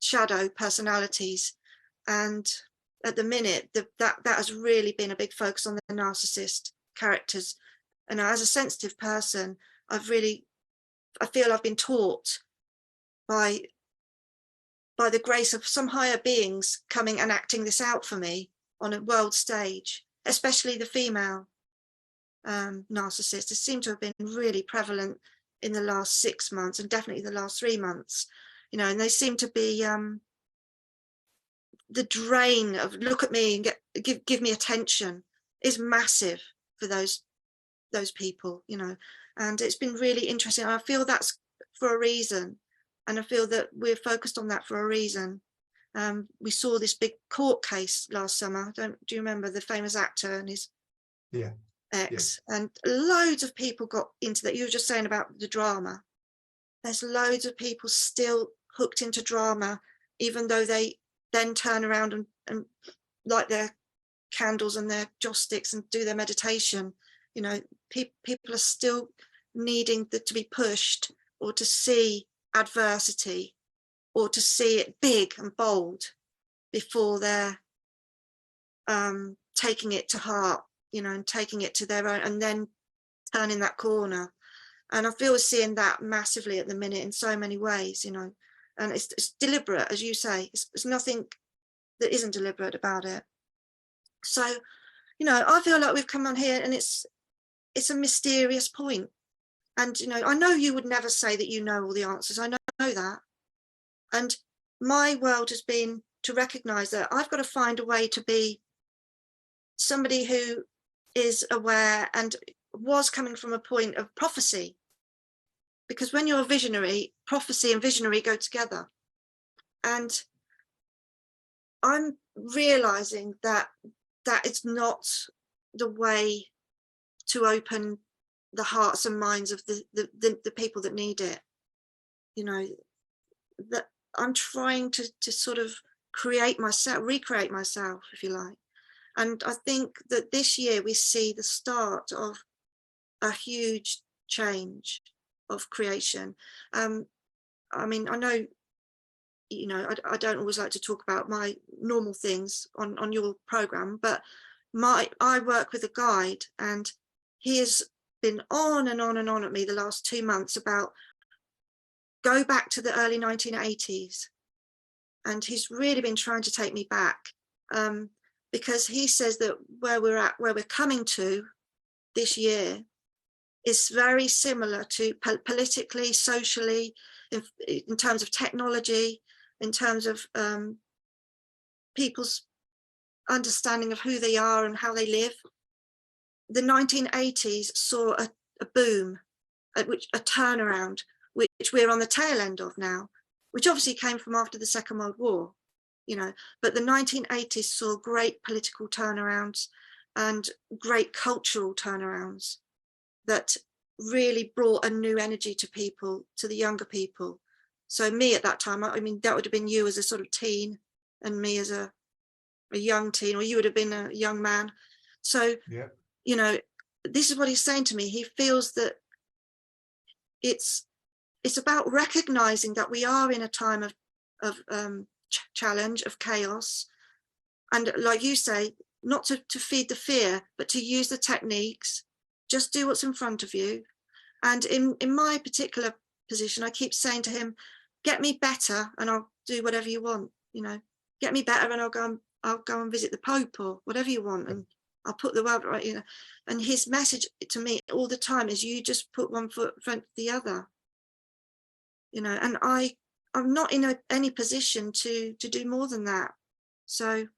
shadow personalities, and at the minute that has really been a big focus on the narcissist characters. And as a sensitive person, I feel I've been taught by the grace of some higher beings coming and acting this out for me on a world stage, especially the female narcissists. It seemed to have been really prevalent in the last 6 months, and definitely the last 3 months, you know, and they seem to be the drain of look at me and give me attention is massive for those people, you know. And it's been really interesting. I feel that's for a reason, and I feel that we're focused on that for a reason. We saw this big court case last summer. Do you remember the famous actor and his ex? Yeah. And loads of people got into that. You were just saying about the drama. There's loads of people still hooked into drama, even though they then turn around and light their candles and their joss sticks and do their meditation. You know, people are still needing to be pushed, or to see adversity, or to see it big and bold before they're taking it to heart, you know, and taking it to their own, and then turning that corner. And I feel we're seeing that massively at the minute in so many ways, you know, and it's deliberate, as you say. It's nothing that isn't deliberate about it. So, you know, I feel like we've come on here and it's a mysterious point. And, you know, I know you would never say that you know all the answers. I know that. And my world has been to recognize that I've got to find a way to be somebody who is aware and was coming from a point of prophecy. Because when you're a visionary, prophecy and visionary go together. And I'm realizing that it's not the way to open the hearts and minds of the people that need it. You know, that I'm trying to sort of recreate myself, if you like. And I think that this year we see the start of a huge change of creation. I mean, I know, you know, I don't always like to talk about my normal things on your program, but I work with a guide, and he has been on and on and on at me the last 2 months about go back to the early 1980s. And he's really been trying to take me back, because he says that where we're coming to this year is very similar to politically, socially, in terms of technology, in terms of people's understanding of who they are and how they live. The 1980s saw a boom, a turnaround, which we're on the tail end of now, which obviously came from after the Second World War, you know, but the 1980s saw great political turnarounds and great cultural turnarounds that really brought a new energy to people, to the younger people. So me at that time, I mean, that would have been you as a sort of teen and me as a young teen, or you would have been a young man. So, yeah, you know, this is what he's saying to me. He feels that it's about recognizing that we are in a time of challenge, of chaos. And like you say, not to feed the fear, but to use the techniques, just do what's in front of you. And in my particular position, I keep saying to him, get me better and I'll do whatever you want, you know, get me better and I'll go and visit the Pope or whatever you want. And I'll put the world right, you know. And his message to me all the time is you just put one foot in front of the other, you know, and I'm not in any position to do more than that. So.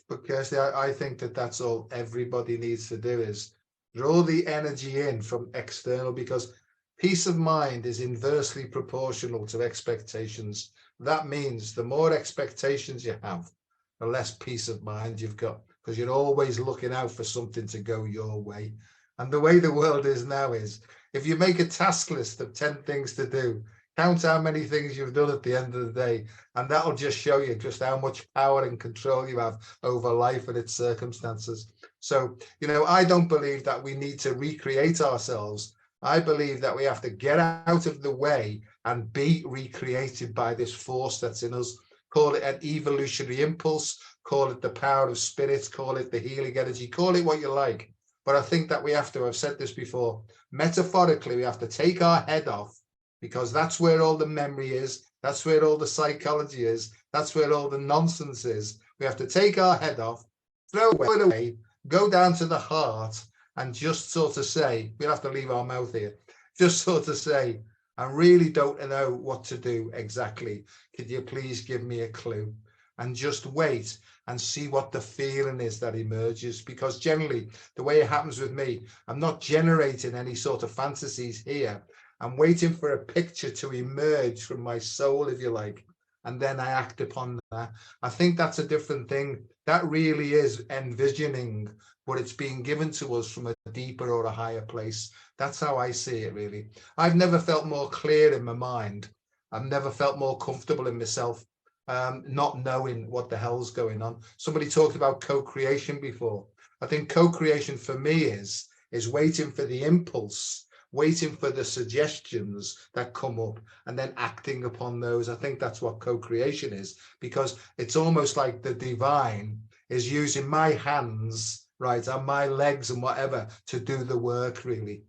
But Kirsty, I think that's all everybody needs to do is draw the energy in from external, because peace of mind is inversely proportional to expectations. That means the more expectations you have, the less peace of mind you've got, because you're always looking out for something to go your way. And the way the world is now is, if you make a task list of 10 things to do, Count how many things you've done at the end of the day, and that'll just show you just how much power and control you have over life and its circumstances. So, I don't believe that we need to recreate ourselves. I believe that we have to get out of the way and be recreated by this force that's in us. Call it an evolutionary impulse, call it the power of spirit, call it the healing energy, call it what you like. But I think that we have to, I've said this before, metaphorically, we have to take our head off, because that's where all the memory is. That's where all the psychology is. That's where all the nonsense is. We have to take our head off, throw it away, go down to the heart, and just sort of say, we'll have to leave our mouth here, just sort of say, I really don't know what to do exactly. Could you please give me a clue? And just wait and see what the feeling is that emerges. Because generally, the way it happens with me, I'm not generating any sort of fantasies here. I'm waiting for a picture to emerge from my soul, if you like, and then I act upon that. I think that's a different thing. That really is envisioning, but it's being given to us from a deeper or a higher place. That's how I see it, really. I've never felt more clear in my mind. I've never felt more comfortable in myself, not knowing what the hell's going on. Somebody talked about co-creation before. I think co-creation for me is waiting for the impulse, waiting for the suggestions that come up and then acting upon those. I think that's what co-creation is, because it's almost like the divine is using my hands, right, and my legs and whatever to do the work, really.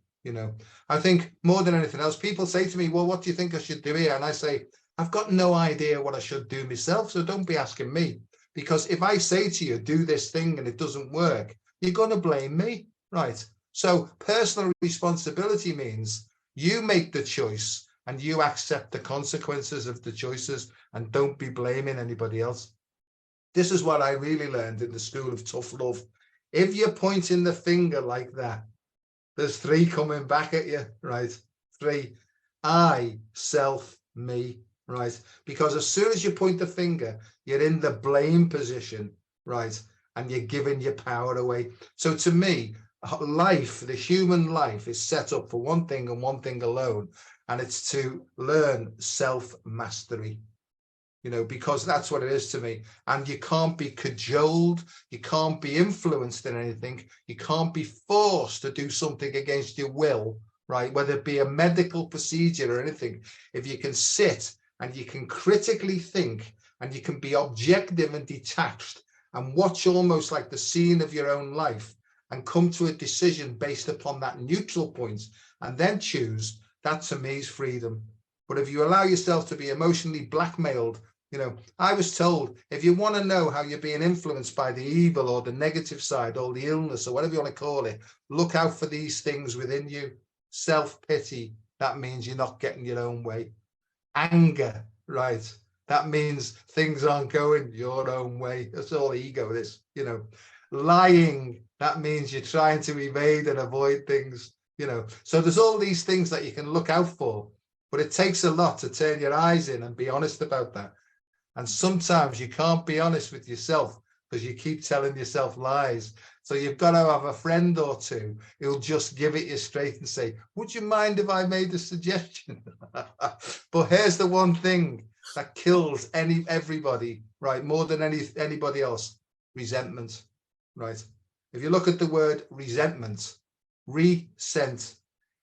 I think more than anything else, people say to me, well, what do you think I should do here? And I say, I've got no idea what I should do myself, so don't be asking me. Because if I say to you, do this thing and it doesn't work, you're going to blame me, right? So personal responsibility means you make the choice and you accept the consequences of the choices and don't be blaming anybody else. This is what I really learned in the school of tough love. If you're pointing the finger like that, there's 3 coming back at you, right? 3, I, self, me, right? Because as soon as you point the finger, you're in the blame position, right? And you're giving your power away. So to me, life, the human life, is set up for one thing and one thing alone, and it's to learn self-mastery, because that's what it is to me. And you can't be cajoled, you can't be influenced in anything, you can't be forced to do something against your will, right? Whether it be a medical procedure or anything. If you can sit and you can critically think and you can be objective and detached and watch almost like the scene of your own life and come to a decision based upon that neutral point and then choose, that to me is freedom. But if you allow yourself to be emotionally blackmailed, I was told, if you want to know how you're being influenced by the evil or the negative side or the illness or whatever you want to call it, look out for these things within you. Self-pity, that means you're not getting your own way. Anger, right? That means things aren't going your own way. That's all ego is, Lying, that means you're trying to evade and avoid things, So there's all these things that you can look out for, but it takes a lot to turn your eyes in and be honest about that. And sometimes you can't be honest with yourself because you keep telling yourself lies. So you've got to have a friend or two who'll just give it you straight and say, would you mind if I made a suggestion? But here's the one thing that kills everybody, right, more than anybody else: resentment, right? If you look at the word resentment, resent,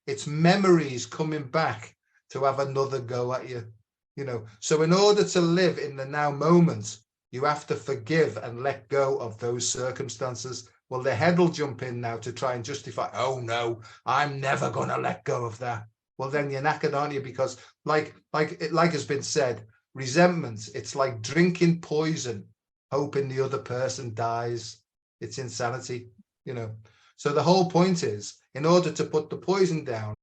it's memories coming back to have another go at you. So in order to live in the now moment, you have to forgive and let go of those circumstances. Well, the head will jump in now to try and justify, oh no, I'm never going to let go of that. Well, then you're knackered, aren't you? Because like has been said, resentment, it's like drinking poison, hoping the other person dies. It's insanity, So the whole point is, in order to put the poison down,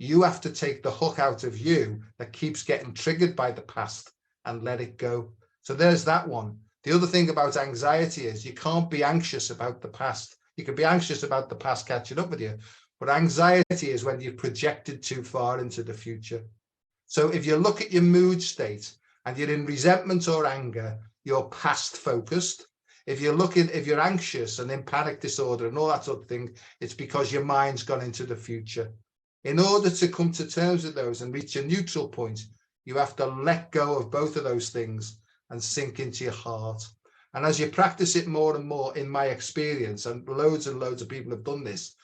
you have to take the hook out of you that keeps getting triggered by the past and let it go. So there's that one. The other thing about anxiety is you can't be anxious about the past. You can be anxious about the past catching up with you, but anxiety is when you've projected too far into the future. So if you look at your mood state and you're in resentment or anger, you're past focused. If you're anxious and in panic disorder and all that sort of thing, it's because your mind's gone into the future. In order to come to terms with those and reach a neutral point, You have to let go of both of those things and sink into your heart. And as you practice it more and more, in my experience, and loads of people have done this,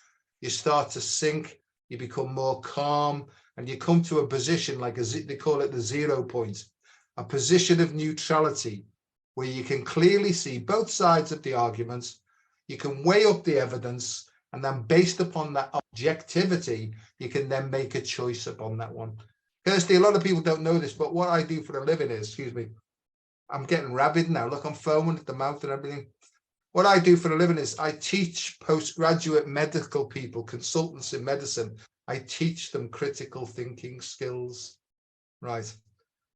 you start to sink, you become more calm, and you come to a position like they call it the 0 point, a position of neutrality, where you can clearly see both sides of the argument. You can weigh up the evidence, and then based upon that objectivity, you can then make a choice upon that one. Kirsty, a lot of people don't know this, but what I do for a living is, excuse me, I'm getting rabid now. Look, I'm foaming at the mouth and everything. What I do for a living is I teach postgraduate medical people, consultants in medicine. I teach them critical thinking skills, right?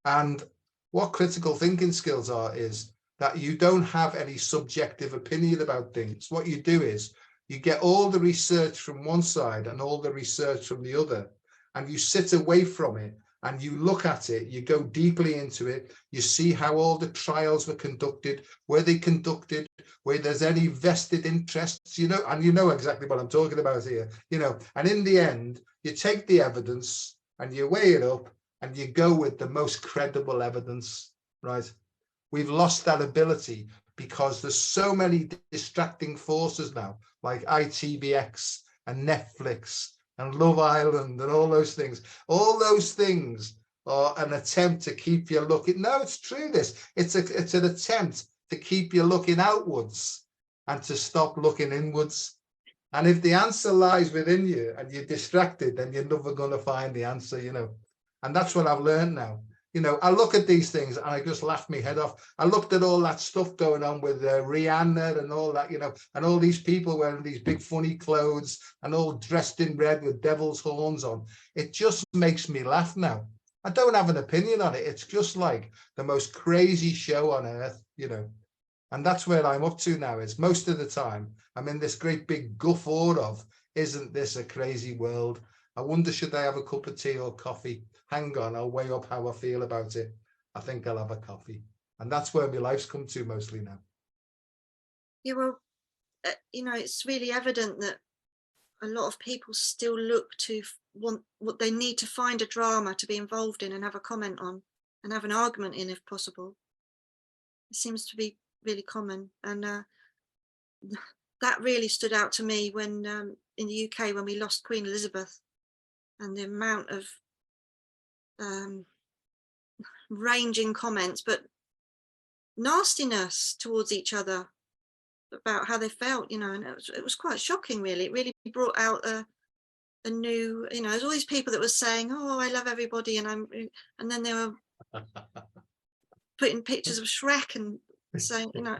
And what critical thinking skills are is that you don't have any subjective opinion about things. What you do is you get all the research from one side and all the research from the other, and you sit away from it and you look at it, you go deeply into it, you see how all the trials were conducted, where they conducted, where there's any vested interests, you know, and you know exactly what I'm talking about here, you know, and in the end, you take the evidence and you weigh it up and you go with the most credible evidence, right? We've lost that ability because there's so many distracting forces now, like ITVX and Netflix and Love Island and all those things. All those things are an attempt to keep you looking. No, it's true. It's an attempt to keep you looking outwards and to stop looking inwards. And if the answer lies within you and you're distracted, then you're never going to find the answer, you know. And that's what I've learned now. You know, I look at these things and I just laugh my head off. I looked at all that stuff going on with Rihanna and all that, you know, and all these people wearing these big funny clothes and all dressed in red with devil's horns on. It just makes me laugh now. I don't have an opinion on it. It's just like the most crazy show on earth, you know. And that's where I'm up to now, is most of the time I'm in this great big guffaw of, isn't this a crazy world? I wonder, should I have a cup of tea or coffee? Hang on, I'll weigh up how I feel about it. I think I'll have a coffee. And that's where my life's come to mostly now. Yeah, well, you know, it's really evident that a lot of people still look to want what they need to find a drama to be involved in and have a comment on and have an argument in, if possible. It seems to be really common. And that really stood out to me when in the UK, when we lost Queen Elizabeth, and the amount of ranging comments, but nastiness towards each other about how they felt, you know, and it was quite shocking, really. It really brought out a new, you know, there's all these people that were saying, oh, I love everybody, and then they were putting pictures of Shrek and saying, you know,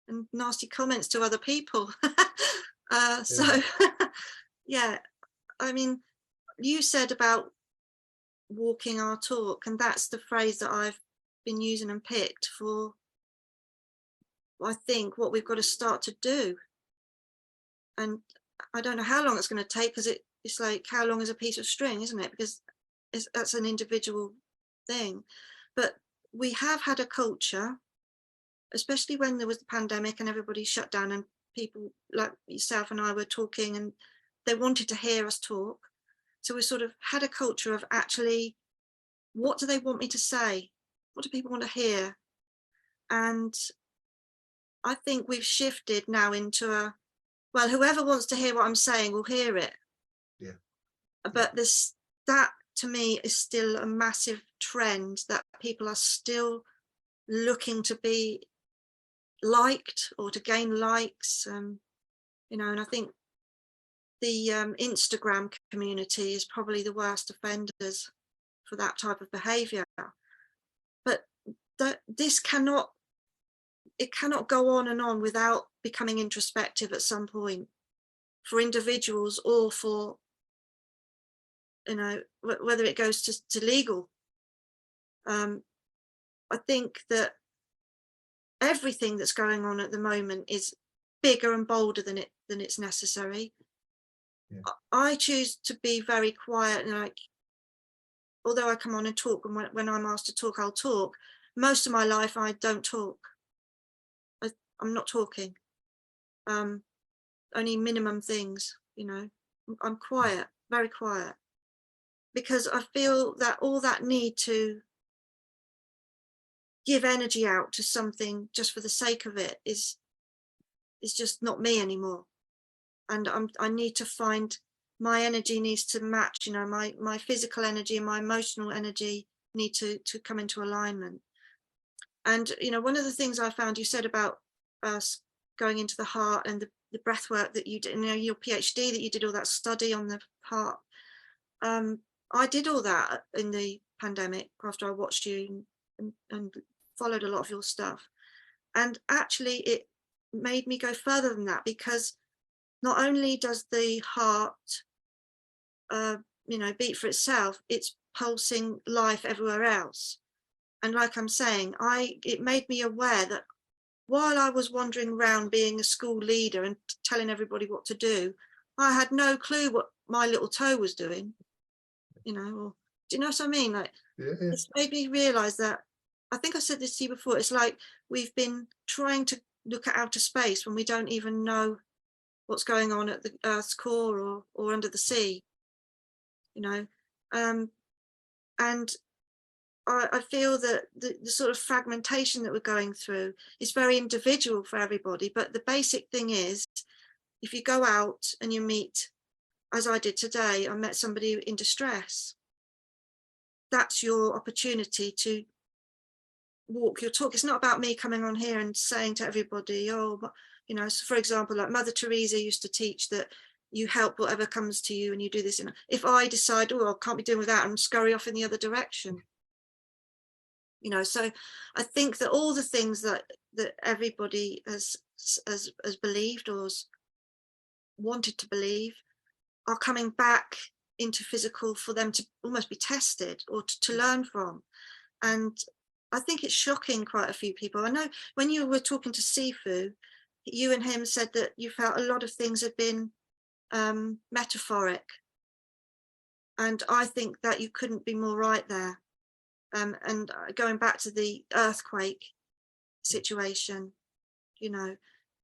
and nasty comments to other people. So yeah, I mean, you said about walking our talk, and that's the phrase that I've been using and picked for, I think, what we've got to start to do. And I don't know how long it's going to take, because it's like, how long is a piece of string, isn't it? Because that's an individual thing. But we have had a culture, especially when there was the pandemic and everybody shut down, and people like yourself and I were talking and they wanted to hear us talk. So we sort of had a culture of, actually, what do they want me to say? What do people want to hear? And I think we've shifted now into well, whoever wants to hear what I'm saying will hear it. Yeah. But that to me is still a massive trend, that people are still looking to be liked or to gain likes. You know, and I think the Instagram community is probably the worst offenders for that type of behavior. But this cannot go on and on without becoming introspective at some point, for individuals or for, you know, whether it goes to legal. I think that everything that's going on at the moment is bigger and bolder than it's necessary. Yeah. I choose to be very quiet, and like, although I come on and talk, and when I'm asked to talk, I'll talk. Most of my life, I don't talk. I'm not talking. Only minimum things, you know. I'm quiet, very quiet, because I feel that all that need to give energy out to something just for the sake of it is just not me anymore. And I need to find, my energy needs to match, my physical energy and my emotional energy need to come into alignment. And one of the things I found, you said about us going into the heart and the breath work that you did, your PhD, that you did all that study on the heart. I did all that in the pandemic after I watched you and followed a lot of your stuff. And actually it made me go further than that, because not only does the heart beat for itself, it's pulsing life everywhere else. And like I'm saying, it made me aware that while I was wandering around being a school leader and telling everybody what to do, I had no clue what my little toe was doing, or, do you know what I mean? Like, Yeah. It's made me realize that, I think I said this to you before, it's like we've been trying to look at outer space when we don't even know what's going on at the Earth's core or under the sea, and I feel that the sort of fragmentation that we're going through is very individual for everybody. But the basic thing is, if you go out and you meet, as I did today, I met somebody in distress, that's your opportunity to walk your talk. It's not about me coming on here and saying to everybody, so for example, like Mother Teresa used to teach that you help whatever comes to you and you do this. If I decide, I can't be doing with that, and scurry off in the other direction. So I think that all the things that everybody has believed or has wanted to believe are coming back into physical for them to almost be tested or to learn from. And I think it's shocking quite a few people. I know when you were talking to Sifu, you and him said that you felt a lot of things had been metaphoric. And I think that you couldn't be more right there. And going back to the earthquake situation,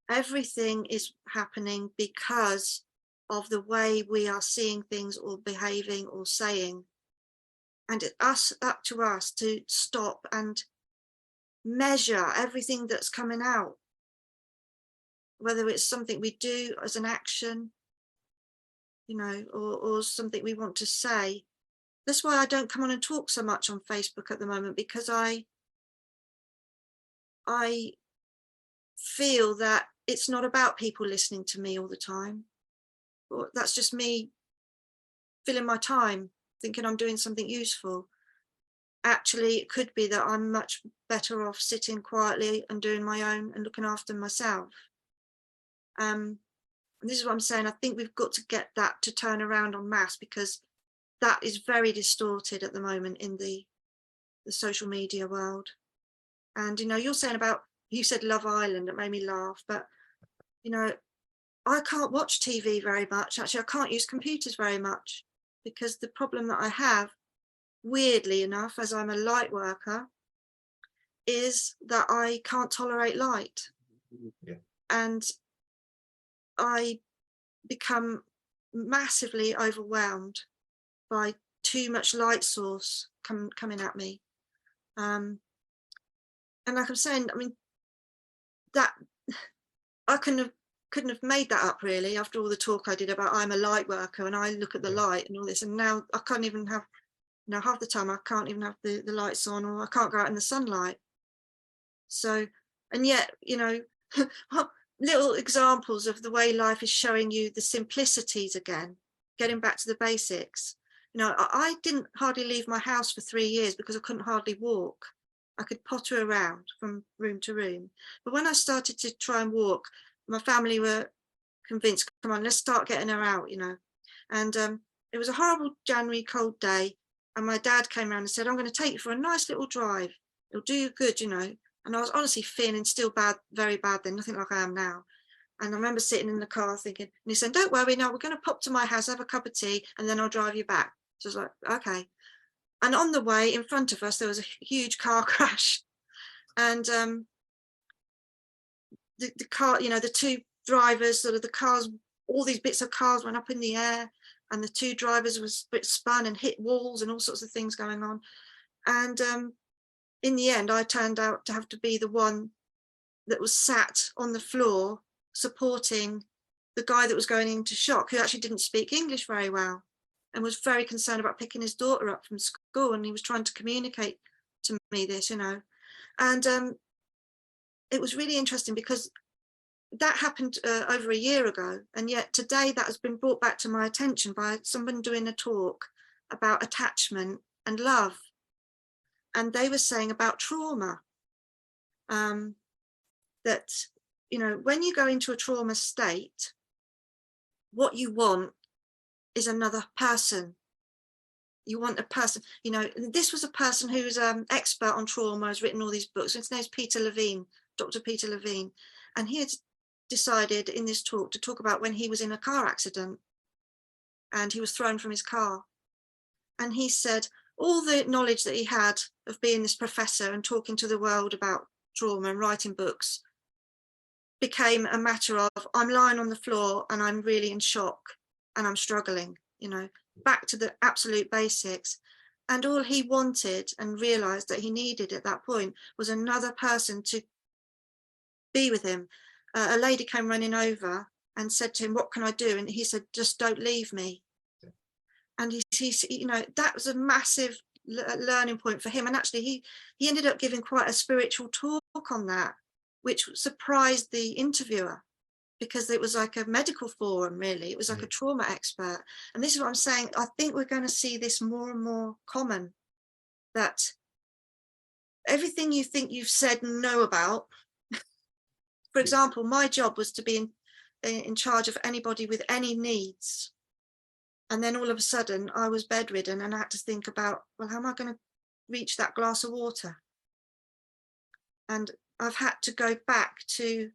everything is happening because of the way we are seeing things or behaving or saying. And it's up to us to stop and measure everything that's coming out, whether it's something we do as an action, or something we want to say. That's why I don't come on and talk so much on Facebook at the moment, because I feel that it's not about people listening to me all the time. That's just me filling my time, thinking I'm doing something useful. Actually, it could be that I'm much better off sitting quietly and doing my own and looking after myself. And this is what I'm saying. I think we've got to get that to turn around en masse, because that is very distorted at the moment in the social media world. And you're saying you said Love Island, it made me laugh, but I can't watch TV very much. Actually, I can't use computers very much, because the problem that I have, weirdly enough, as I'm a light worker, is that I can't tolerate light. Yeah. And I become massively overwhelmed by too much light source coming at me. And like I'm saying, that I couldn't have made that up, really, after all the talk I did about I'm a light worker and I look at the light and all this, and now I can't even have, half the time I can't even have the lights on, or I can't go out in the sunlight. So, and yet, little examples of the way life is showing you the simplicities again, getting back to the basics. I didn't hardly leave my house for 3 years because I couldn't hardly walk. I could potter around from room to room. But when I started to try and walk, my family were convinced, come on, let's start getting her out, And it was a horrible January cold day. And my dad came around and said, I'm going to take you for a nice little drive. It'll do you good, And I was honestly feeling still bad, very bad then, nothing like I am now. And I remember sitting in the car thinking, and he said, don't worry, no, we're going to pop to my house, have a cup of tea, and then I'll drive you back. So I was like, okay. And on the way in front of us, there was a huge car crash. And the car, the two drivers, sort of the cars, all these bits of cars went up in the air, and the two drivers was a bit spun and hit walls and all sorts of things going on. And in the end, I turned out to have to be the one that was sat on the floor supporting the guy that was going into shock, who actually didn't speak English very well and was very concerned about picking his daughter up from school. And he was trying to communicate to me this, you know. And it was really interesting because that happened over a year ago. And yet today that has been brought back to my attention by someone doing a talk about attachment and love. And they were saying about trauma, that, you know, when you go into a trauma state, what you want is another person. You want a person, you know, this was a person who's an expert on trauma, has written all these books. His name's Peter Levine, Dr. Peter Levine. And he had decided in this talk to talk about when he was in a car accident and he was thrown from his car. And he said all the knowledge that he had of being this professor and talking to the world about trauma and writing books became a matter of, I'm lying on the floor and I'm really in shock and I'm struggling, you know, back to the absolute basics. And all he wanted and realized that he needed at that point was another person to be with him. A lady came running over and said to him, what can I do? And he said, just don't leave me. Yeah. And he, you know, that was a massive learning point for him. And actually he ended up giving quite a spiritual talk on that, which surprised the interviewer, because it was like a medical forum, really. It was like a trauma expert. And this is what I'm saying. I think we're going to see this more and more common, that everything you think you've said and know about, for example, my job was to be in charge of anybody with any needs. And then all of a sudden I was bedridden and I had to think about, well, how am I going to reach that glass of water? And I've had to go back to,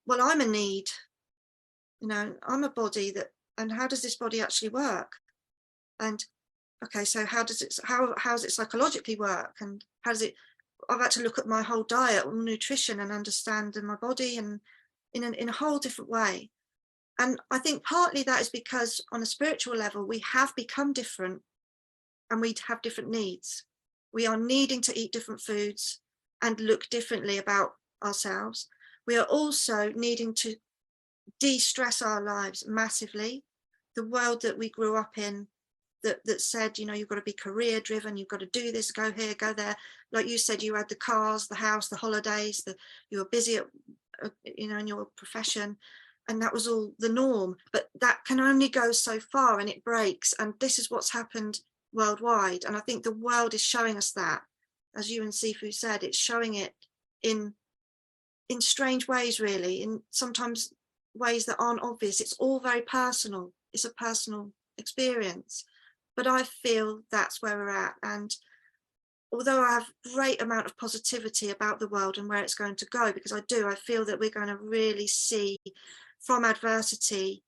well, I'm a need, you know, I'm a body that, and how does this body actually work? And okay, so how does it psychologically work? And how does it, I've had to look at my whole diet, nutrition, and understand my body and in a whole different way. And I think partly that is because on a spiritual level, we have become different and we have different needs. We are needing to eat different foods and look differently about ourselves. We are also needing to de-stress our lives massively. The world that we grew up in that said, you know, you've got to be career driven, you've got to do this, go here, go there. Like you said, you had the cars, the house, the holidays, you were busy at, you know, in your profession, and that was all the norm. But that can only go so far and it breaks. And this is what's happened worldwide. And I think the world is showing us that, as you and Sifu said, it's showing it in strange ways, really, in sometimes ways that aren't obvious. It's all very personal. It's a personal experience. But I feel that's where we're at. And although I have a great amount of positivity about the world and where it's going to go, because I feel that we're going to really see from adversity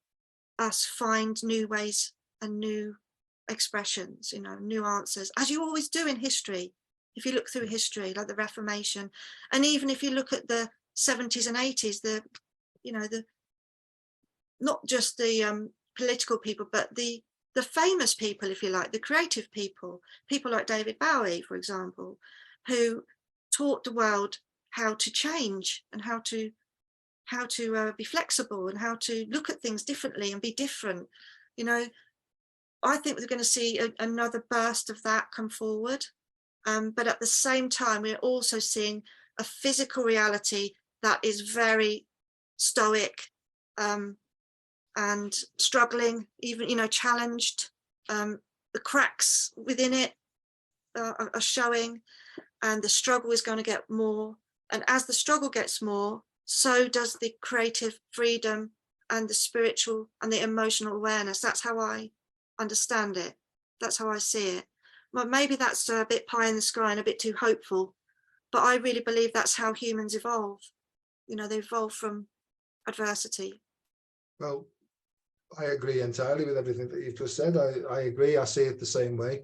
us find new ways and new expressions, you know, new answers, as you always do in history. If you look through history, like the Reformation, and even if you look at the 70s and 80s, not just the political people, but the famous people, if you like, the creative people like David Bowie, for example, who taught the world how to change and how to be flexible and how to look at things differently and be different. You know, I think we're going to see another burst of that come forward. But at the same time, we're also seeing a physical reality that is very stoic, and struggling, even, you know, challenged. The cracks within it are showing, and the struggle is going to get more. And as the struggle gets more, so does the creative freedom and the spiritual and the emotional awareness. That's how I understand it. That's how I see it. Well, maybe that's a bit pie in the sky and a bit too hopeful, but I really believe that's how humans evolve. You know, they evolve from adversity. Well, I agree entirely with everything that you've just said. I agree. I see it the same way.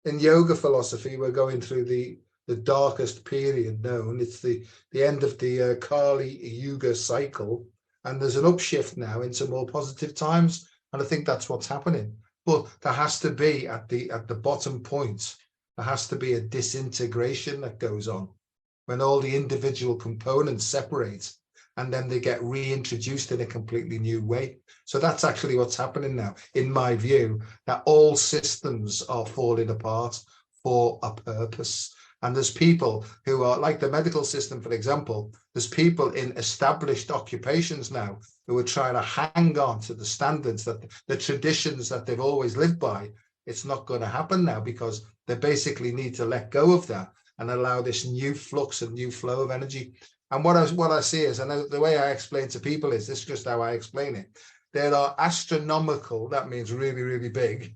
In yoga philosophy, we're going through the darkest period known. It's the end of the Kali Yuga cycle, and there's an upshift now into more positive times. And I think that's what's happening. But there has to be at the bottom point, there has to be a disintegration that goes on when all the individual components separate and then they get reintroduced in a completely new way. So that's actually what's happening now, in my view, that all systems are falling apart for a purpose. And there's people who are, like the medical system, for example, there's people in established occupations now who are trying to hang on to the standards, that the traditions that they've always lived by. It's not going to happen now because they basically need to let go of that and allow this new flux and new flow of energy. And what I see is, and the way I explain to people is, this is just how I explain it. There are astronomical, that means really, really big,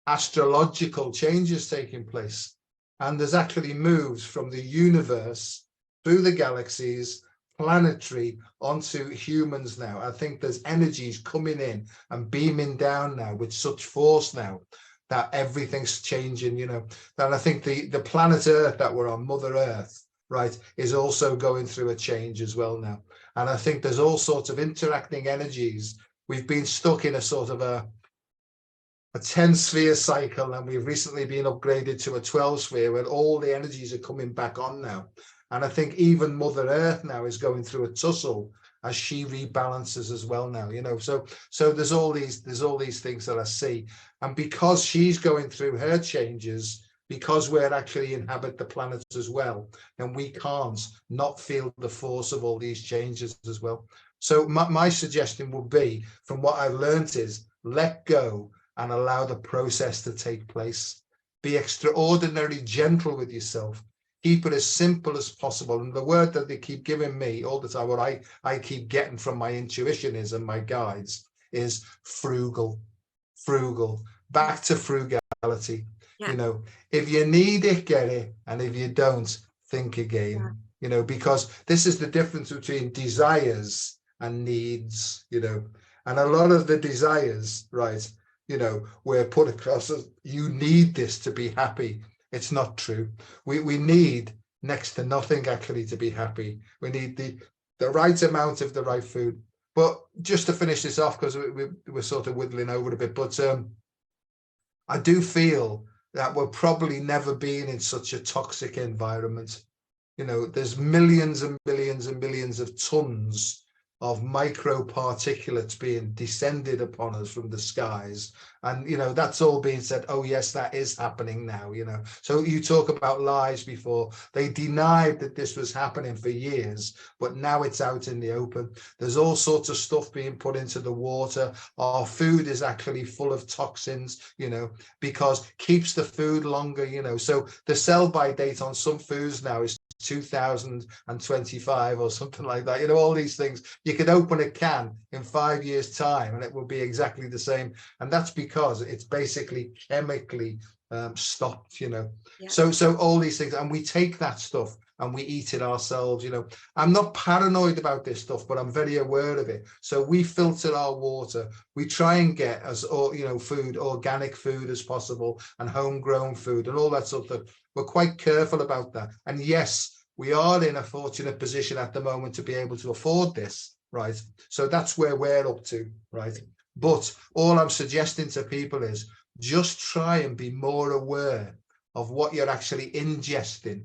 astrological changes taking place. And there's actually moves from the universe through the galaxies, planetary, onto humans now. I think there's energies coming in and beaming down now with such force now that everything's changing, you know. And I think the planet Earth that we're on, Mother Earth, right, is also going through a change as well now. And I think there's all sorts of interacting energies. We've been stuck in a sort of a 10 sphere cycle, and we've recently been upgraded to a 12 sphere where all the energies are coming back on now. And I think even Mother Earth now is going through a tussle as she rebalances as well now, you know. So there's all these things that I see. And because she's going through her changes, because we're actually inhabit the planet as well, then we can't not feel the force of all these changes as well. So my suggestion would be, from what I've learned, is let go and allow the process to take place. Be extraordinarily gentle with yourself. Keep it as simple as possible. And the word that they keep giving me all the time, what I keep getting from my intuition is, and my guides, is frugal. Back to frugality. Yeah. You know, if you need it, get it. And if you don't, think again. Yeah. You know, because this is the difference between desires and needs, you know. And a lot of the desires, right, you know, we're put across as, you need this to be happy. It's not true. We need next to nothing actually to be happy. We need the right amount of the right food. But just to finish this off, because we're sort of whittling over a bit, but I do feel that we're probably never been in such a toxic environment. You know, there's millions and millions and millions of tons of microparticulates being descended upon us from the skies. And, you know, that's all being said, oh, yes, that is happening now, you know. So you talk about lies before. They denied that this was happening for years, but now it's out in the open. There's all sorts of stuff being put into the water. Our food is actually full of toxins, you know, because keeps the food longer, you know. So the sell-by date on some foods now is 2025 or something like that. You know, all these things. You could open a can in 5 years' time and it will be exactly the same. And that's because it's basically chemically stopped, you know. Yeah. So all these things, and we take that stuff and we eat it ourselves, you know. I'm not paranoid about this stuff, but I'm very aware of it. So we filter our water. We try and get as, you know, food, organic food as possible, and homegrown food and all that sort of. We're quite careful about that. And yes, we are in a fortunate position at the moment to be able to afford this, right? So that's where we're up to, right? But all I'm suggesting to people is just try and be more aware of what you're actually ingesting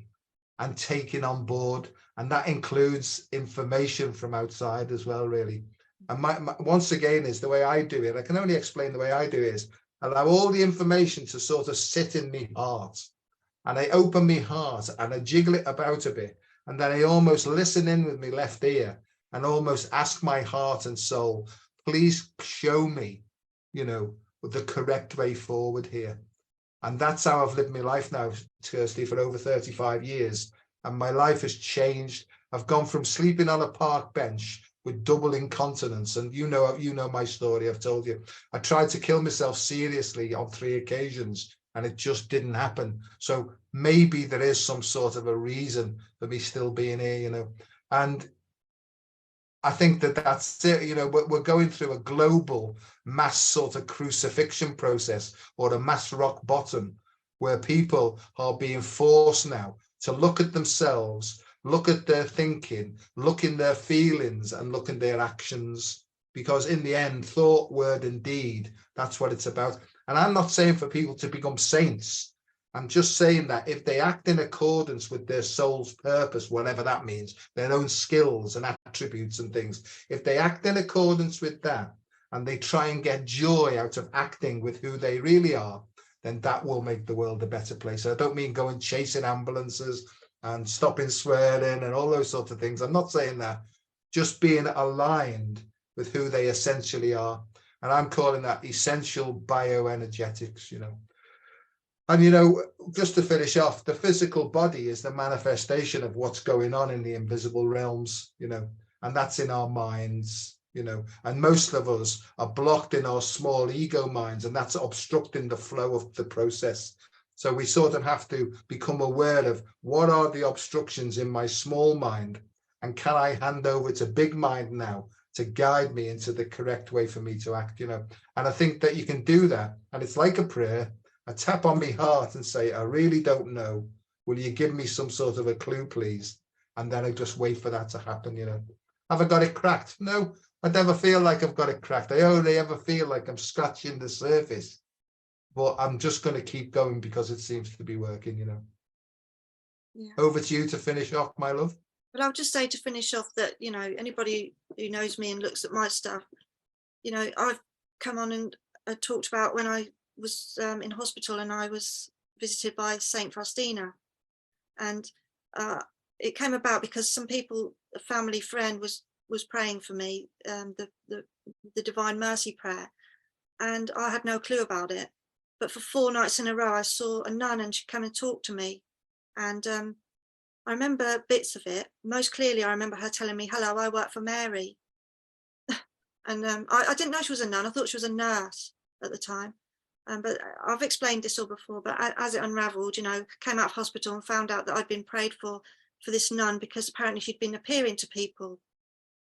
and taking on board. And that includes information from outside as well, really. And once again, is the way I do it. I can only explain the way I do it is allow all the information to sort of sit in my heart. And I open my heart and I jiggle it about a bit. And then I almost listen in with my left ear and almost ask my heart and soul, please show me, you know, the correct way forward here. And that's how I've lived my life now, Kirsty, for over 35 years. And my life has changed. I've gone from sleeping on a park bench with double incontinence. And you know my story, I've told you. I tried to kill myself seriously on 3 occasions. And it just didn't happen. So maybe there is some sort of a reason for me still being here, you know. And I think that's it. You know, we're going through a global mass sort of crucifixion process, or a mass rock bottom, where people are being forced now to look at themselves, look at their thinking, look in their feelings, and look in their actions. Because in the end, thought, word, and deed, that's what it's about. And I'm not saying for people to become saints. I'm just saying that if they act in accordance with their soul's purpose, whatever that means, their own skills and attributes and things, if they act in accordance with that and they try and get joy out of acting with who they really are, then that will make the world a better place. I don't mean going chasing ambulances and stopping swearing and all those sorts of things. I'm not saying that. Just being aligned with who they essentially are. And I'm calling that essential bioenergetics, you know. And, you know, just to finish off, the physical body is the manifestation of what's going on in the invisible realms, you know, and that's in our minds, you know, and most of us are blocked in our small ego minds, and that's obstructing the flow of the process. So we sort of have to become aware of what are the obstructions in my small mind, and can I hand over to big mind now to guide me into the correct way for me to act, you know. And I think that you can do that, and it's like a prayer. I tap on my heart and say, I really don't know. Will you give me some sort of a clue, please? And then I just wait for that to happen, you know. Have I got it cracked? No, I never feel like I've got it cracked. I only ever feel like I'm scratching the surface. But I'm just going to keep going because it seems to be working, you know. Yeah. Over to you to finish off, my love. But I'll just say to finish off that, you know, anybody who knows me and looks at my stuff, you know, I've come on and talked about when I was in hospital and I was visited by Saint Faustina, and it came about because some people, a family friend was praying for me, the Divine Mercy prayer, and I had no clue about it. But for 4 nights in a row, I saw a nun and she came and talked to me, and I remember bits of it. Most clearly, I remember her telling me, "Hello, I work for Mary," and I didn't know she was a nun. I thought she was a nurse at the time. But I've explained this all before, but as it unraveled, you know, came out of hospital and found out that I'd been prayed for this nun because apparently she'd been appearing to people.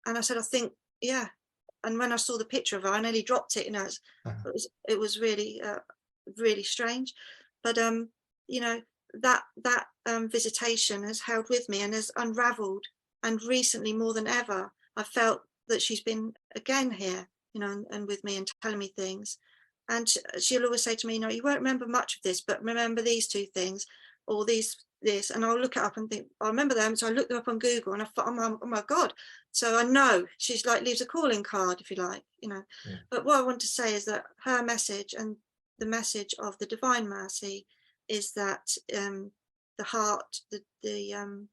And I said, I think, yeah. And when I saw the picture of her, I nearly dropped it, you know, it was really, really strange. But, you know, that visitation has held with me and has unraveled. And recently, more than ever, I felt that she's been again here, you know, and with me and telling me things. And she'll always say to me, you know, you won't remember much of this, but remember these 2 things, or this, and I'll look it up and think, I remember them. So I looked them up on Google and I thought, oh my God. So I know she's like leaves a calling card, if you like, you know. Yeah. But what I want to say is that her message and the message of the Divine Mercy is that the heart, the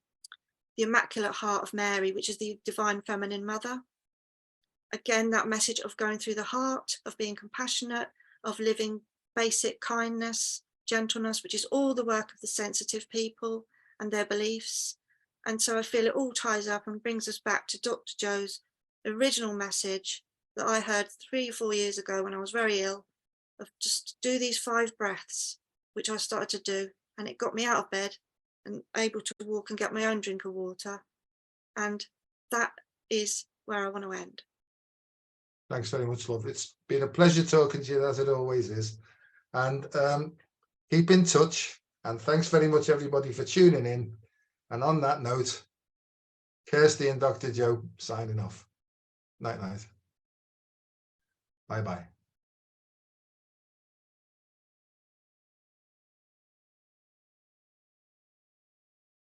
Immaculate Heart of Mary, which is the Divine Feminine Mother. Again, that message of going through the heart, of being compassionate, of living basic kindness, gentleness, which is all the work of the sensitive people and their beliefs. And so I feel it all ties up and brings us back to Dr. Joe's original message that I heard 3 or 4 years ago when I was very ill, of just do these 5 breaths, which I started to do. And it got me out of bed and able to walk and get my own drink of water. And that is where I want to end. Thanks very much, love. It's been a pleasure talking to you, as it always is. And keep in touch. And thanks very much, everybody, for tuning in. And on that note, Kirsty and Dr. Joe signing off. Night, night. Bye-bye.